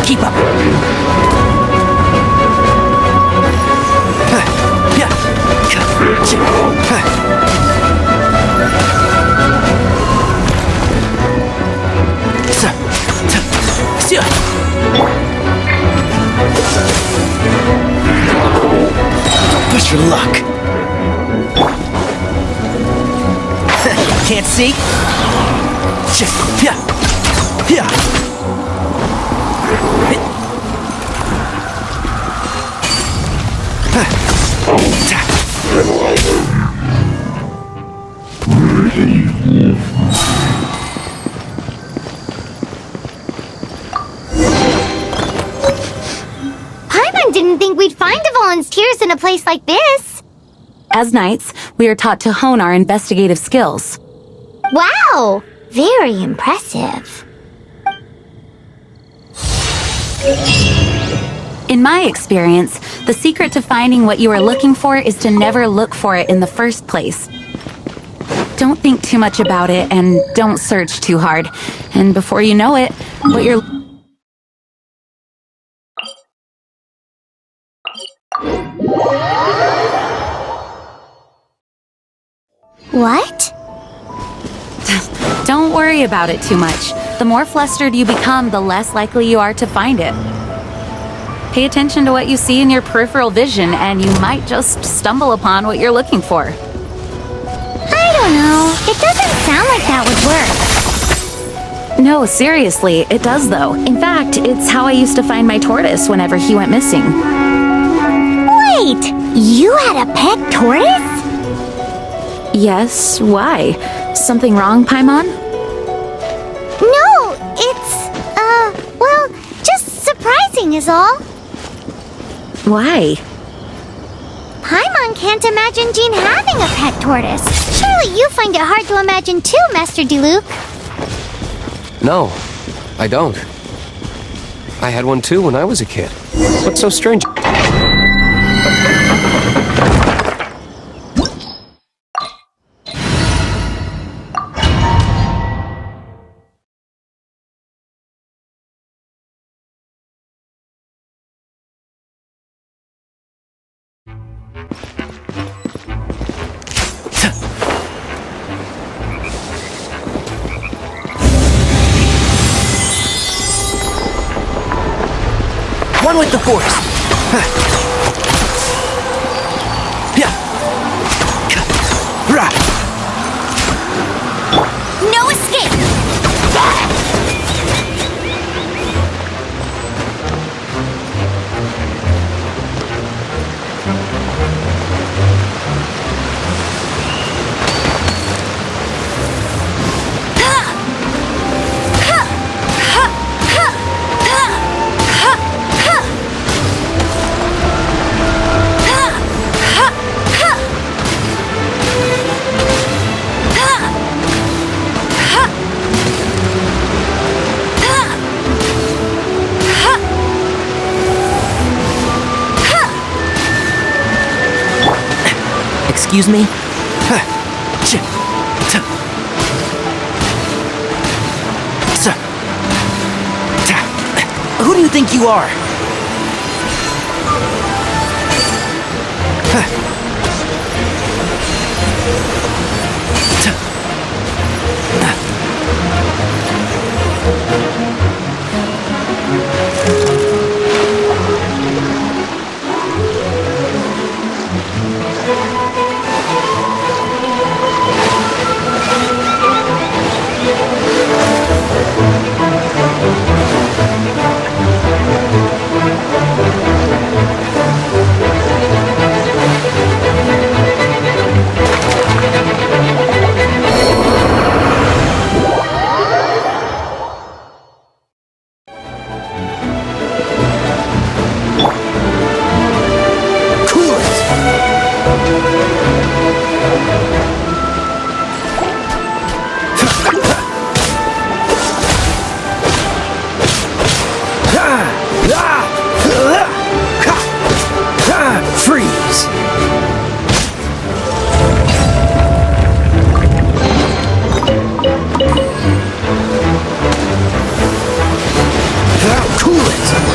Keep up. Don't push your luck. Can't see? Paimon didn't think we'd find the volunteers in a place like this. As knights, we are taught to hone our investigative skills. Wow! Very impressive. In my experience, the secret to finding what you are looking for is to never look for it in the first place. Don't think too much about it and don't search too hard. And before you know it, what you're... What? Don't worry about it too much. The more flustered you become, the less likely you are to find it. Pay attention to what you see in your peripheral vision, and you might just stumble upon what you're looking for. I don't know. It doesn't sound like that would work. No, seriously, it does though. In fact, it's how I used to find my tortoise whenever he went missing. Wait! You had a pet tortoise? Yes, why? Something wrong, Paimon? No, it's, well, just surprising is all. Why? Paimon can't imagine Jean having a pet tortoise. Surely you find it hard to imagine too, Master Diluc. No, I don't. I had one too when I was a kid. What's so strange? One with the force. No escape! Excuse me? Who do you think you are? Freeze! Cool it!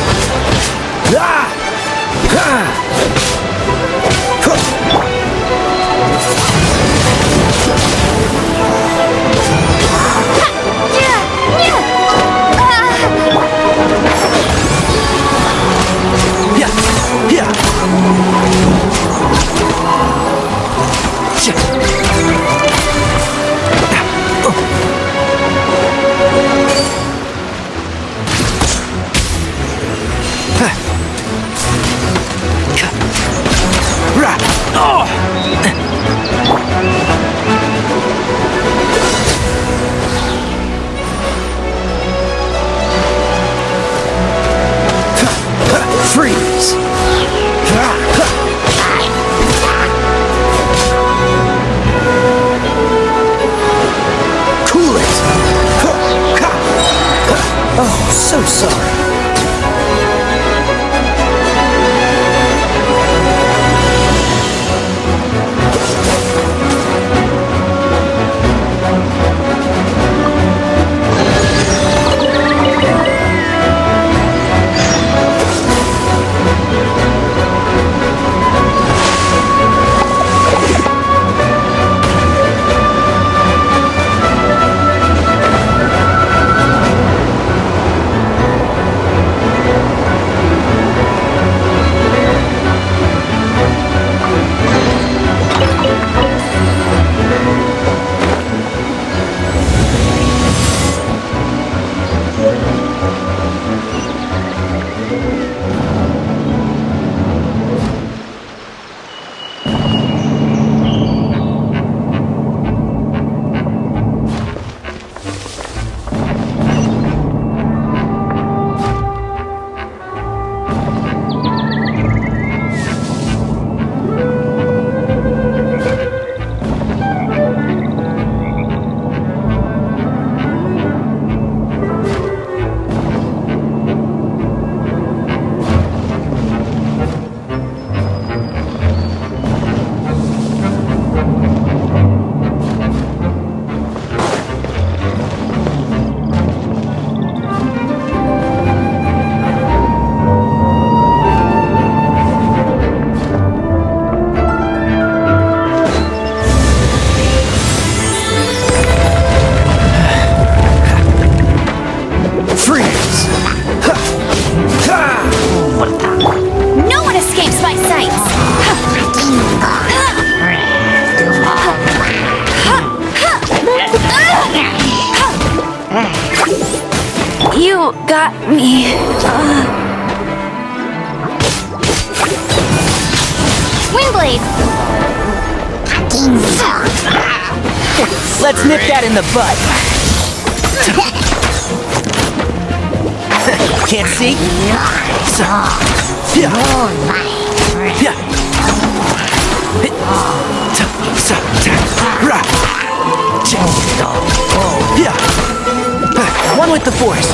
Freeze! Cool it! Oh, so sorry. No one escapes my sight! You got me. Windblade! Let's nip that in the bud. Can't see? One with the force.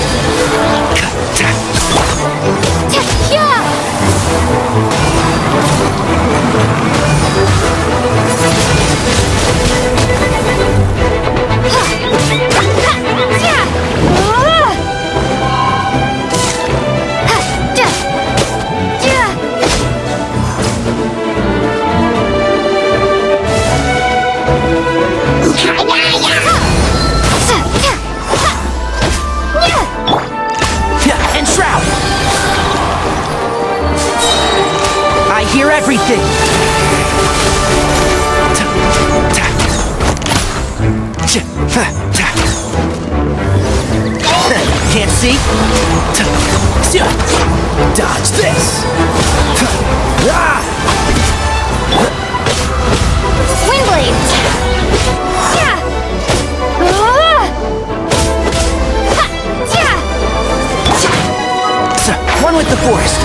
hear everything! Can't see? Dodge this! Windblade! Yeah! One with the forest!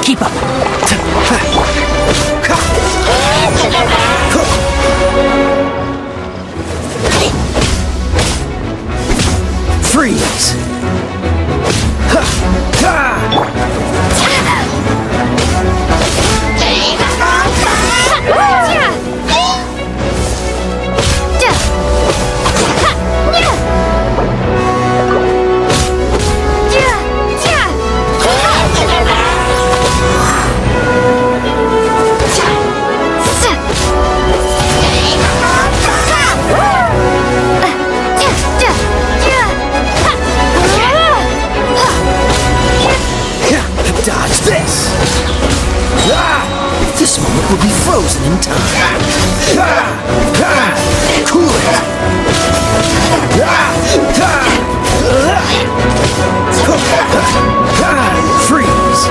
Keep up! Freeze! Dodge this! This moment will be frozen in time. Cool it! Freeze!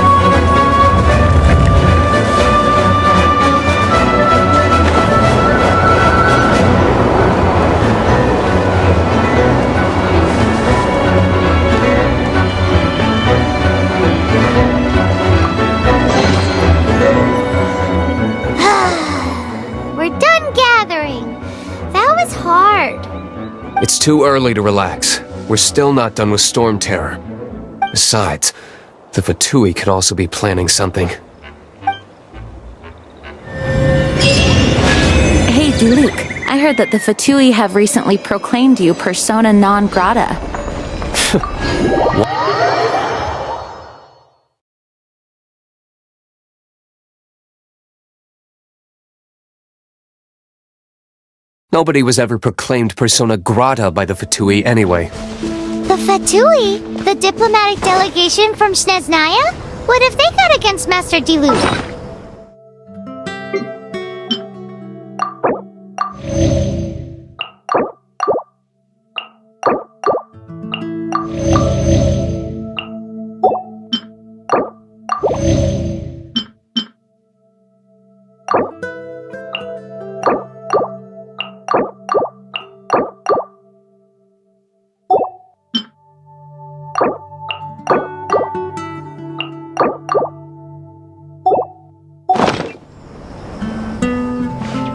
We're done gathering. That was hard. It's too early to relax. We're still not done with Storm Terror. Besides, the Fatui could also be planning something. Hey, Diluc. I heard that the Fatui have recently proclaimed you persona non grata. Nobody was ever proclaimed persona grata by the Fatui anyway. The Fatui? The diplomatic delegation from Snezhnaya? What have they got against Master Diluc?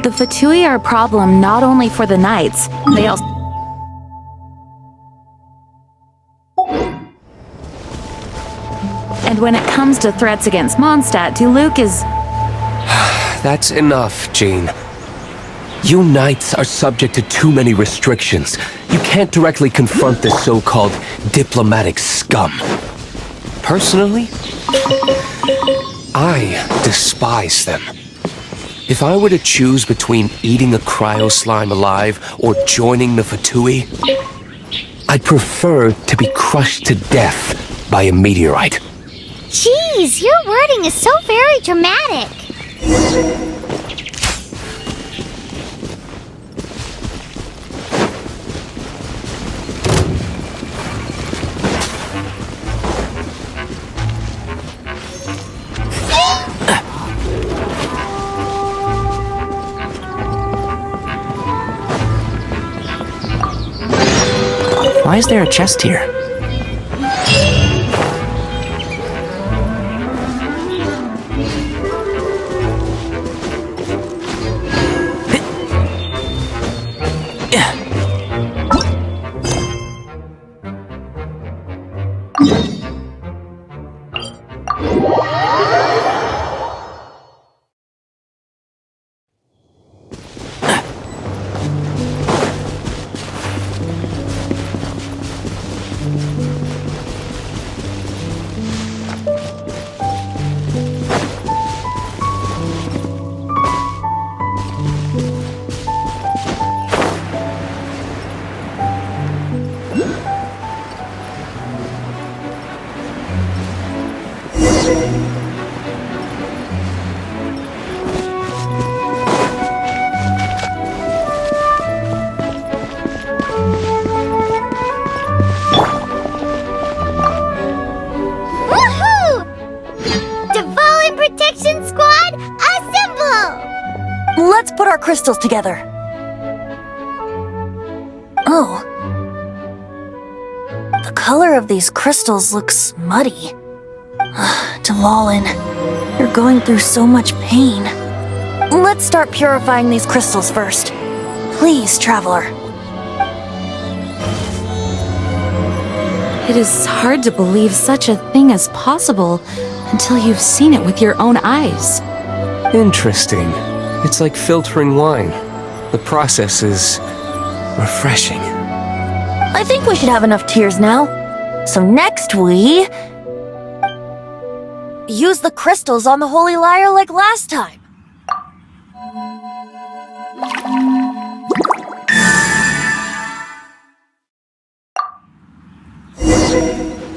The Fatui are a problem not only for the Knights, they also... And when it comes to threats against Mondstadt, Diluc is... That's enough, Jean. You Knights are subject to too many restrictions. You can't directly confront this so-called diplomatic scum. Personally, I despise them. If I were to choose between eating a cryo slime alive or joining the Fatui, I'd prefer to be crushed to death by a meteorite. Jeez, your wording is so very dramatic. Why is there a chest here? crystals together. Oh. The color of these crystals looks muddy. Dvalin, you're going through so much pain. Let's start purifying these crystals first. Please, Traveler. It is hard to believe such a thing is possible until you've seen it with your own eyes. Interesting. It's like filtering wine. The process is refreshing. I think we should have enough tears now. So next we... use the crystals on the Holy Lyre like last time.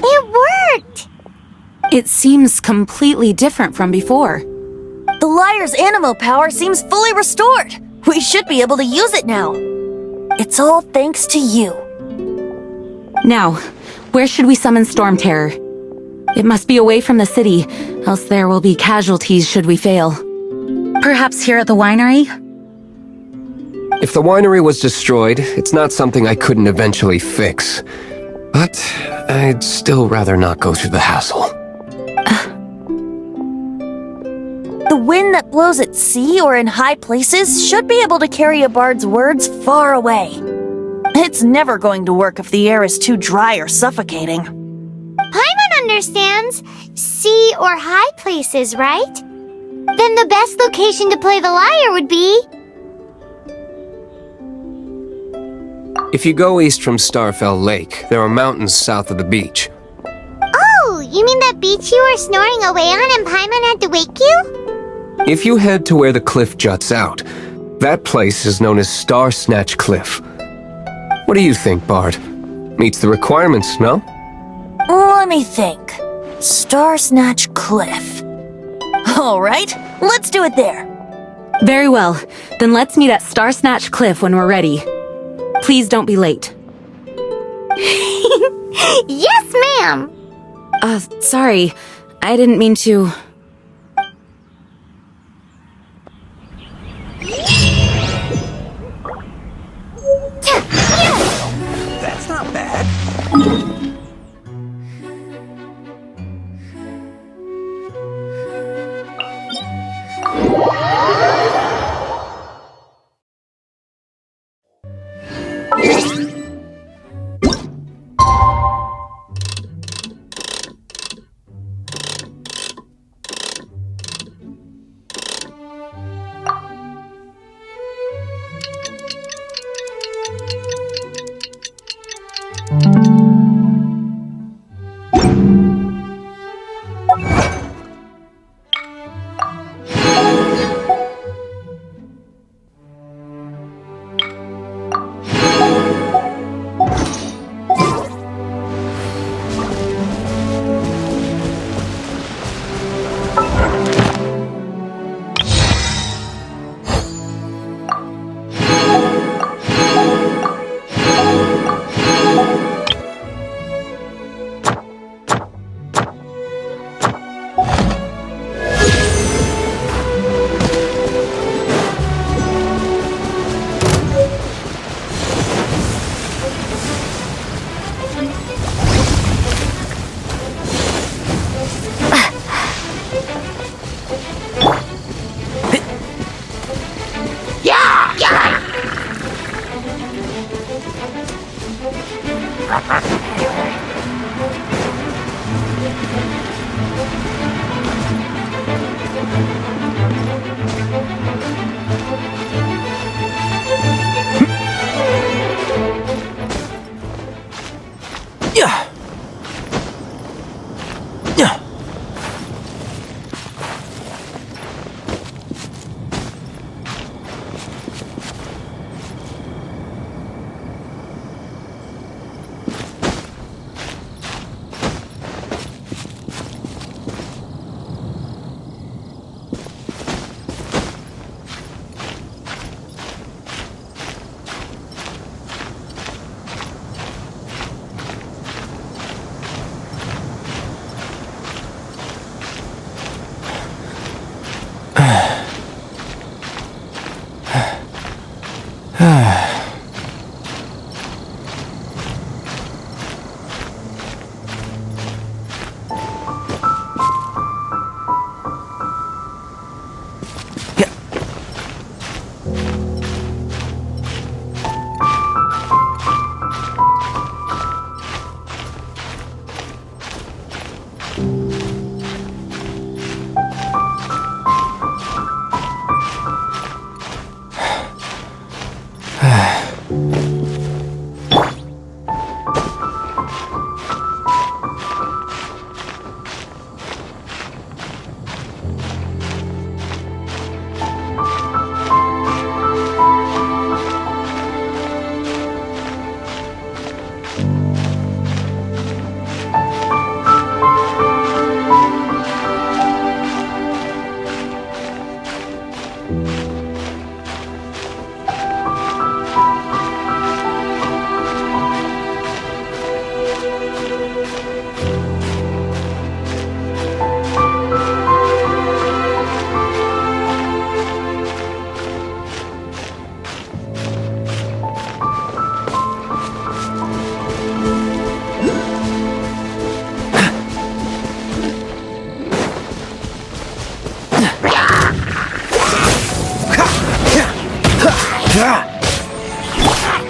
It worked! It seems completely different from before. The lyre's animo power seems fully restored. We should be able to use it now. It's all thanks to you. Now, where should we summon Storm Terror? It must be away from the city, else there will be casualties should we fail. Perhaps here at the winery? If the winery was destroyed, it's not something I couldn't eventually fix. But I'd still rather not go through the hassle. The wind that blows at sea or in high places should be able to carry a bard's words far away. It's never going to work if the air is too dry or suffocating. Paimon understands sea or high places, right? Then the best location to play the lyre would be... If you go east from Starfell Lake, there are mountains south of the beach. Oh, you mean that beach you were snoring away on and Paimon had to wake you? If you head to where the cliff juts out, that place is known as Star Snatch Cliff. What do you think, Bard? Meets the requirements, no? Let me think. Star Snatch Cliff. All right, let's do it there. Very well. Then let's meet at Star Snatch Cliff when we're ready. Please don't be late. Yes, ma'am! Sorry. I didn't mean to... That's not bad.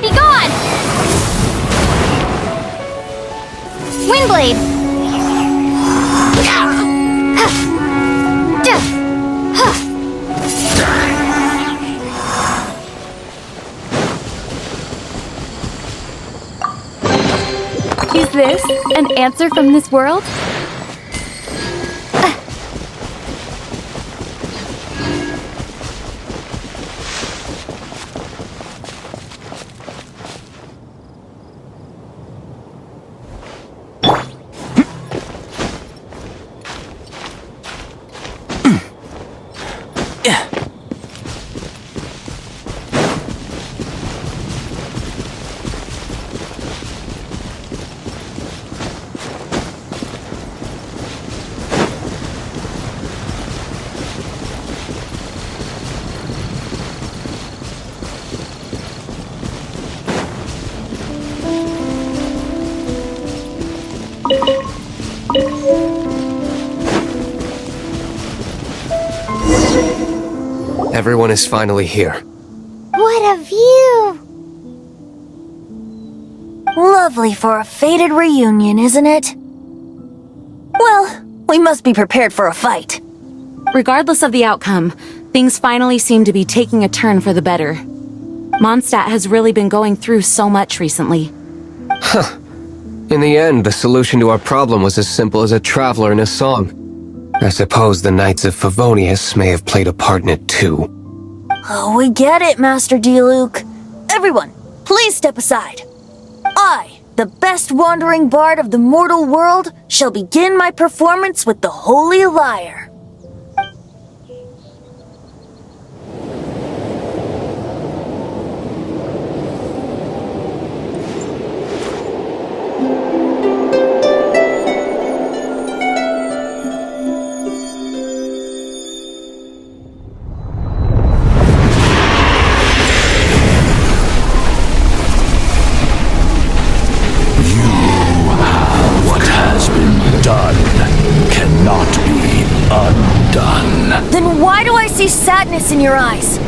Be gone! Windblade! Is this an answer from this world? Everyone is finally here. What a view! Lovely for a fated reunion, isn't it? Well, we must be prepared for a fight. Regardless of the outcome, things finally seem to be taking a turn for the better. Mondstadt has really been going through so much recently. In the end, the solution to our problem was as simple as a traveler in a song. I suppose the Knights of Favonius may have played a part in it too. Oh, we get it, Master D-Luke. Everyone, please step aside. I, the best wandering bard of the mortal world, shall begin my performance with the Holy Lyre. Why do I see sadness in your eyes?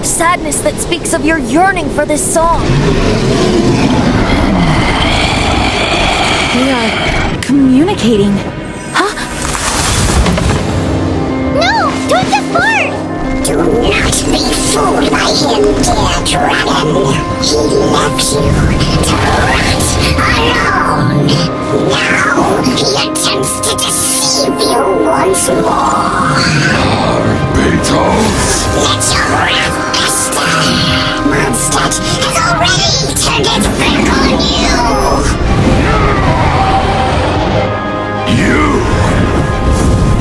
Sadness that speaks of your yearning for this song. We are communicating. Huh? No! Don't get bored! Do not be fooled by him, dear dragon. He left you to rot alone. Now he attempts to deceive you once more. Let your wrath fester. Mondstadt has already turned its back on you.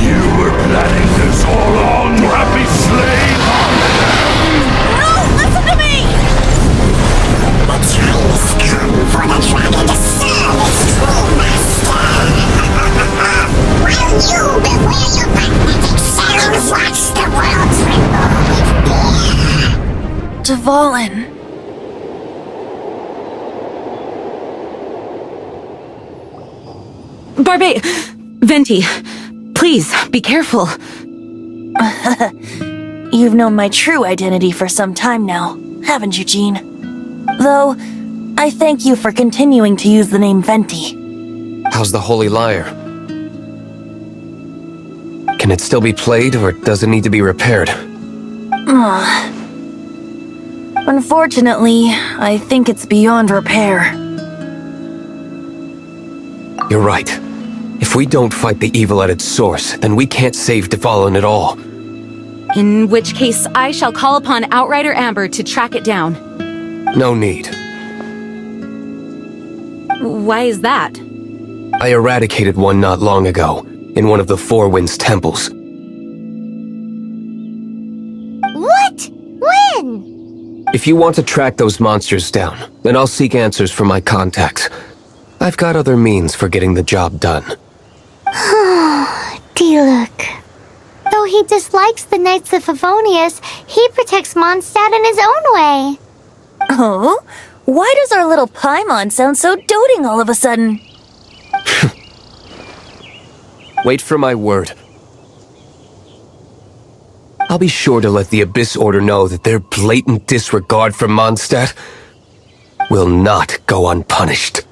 You were planning this all along, happy slave! No! Listen to me! The time has come for the dragon to serve its true master. While you beware your magnetic cells, watch the world tremble with fear. Dvalin, Venti, please, be careful. You've known my true identity for some time now, haven't you, Jean? Though, I thank you for continuing to use the name Venti. How's the Holy Lyre? Can it still be played, or does it need to be repaired? Unfortunately, I think it's beyond repair. You're right. If we don't fight the evil at its source, then we can't save Dvalin at all. In which case, I shall call upon Outrider Amber to track it down. No need. Why is that? I eradicated one not long ago, in one of the Four Winds temples. What? When? If you want to track those monsters down, then I'll seek answers from my contacts. I've got other means for getting the job done. Diluc. Though he dislikes the Knights of Favonius, he protects Mondstadt in his own way. Oh? Why does our little Paimon sound so doting all of a sudden? Wait for my word. I'll be sure to let the Abyss Order know that their blatant disregard for Mondstadt will not go unpunished.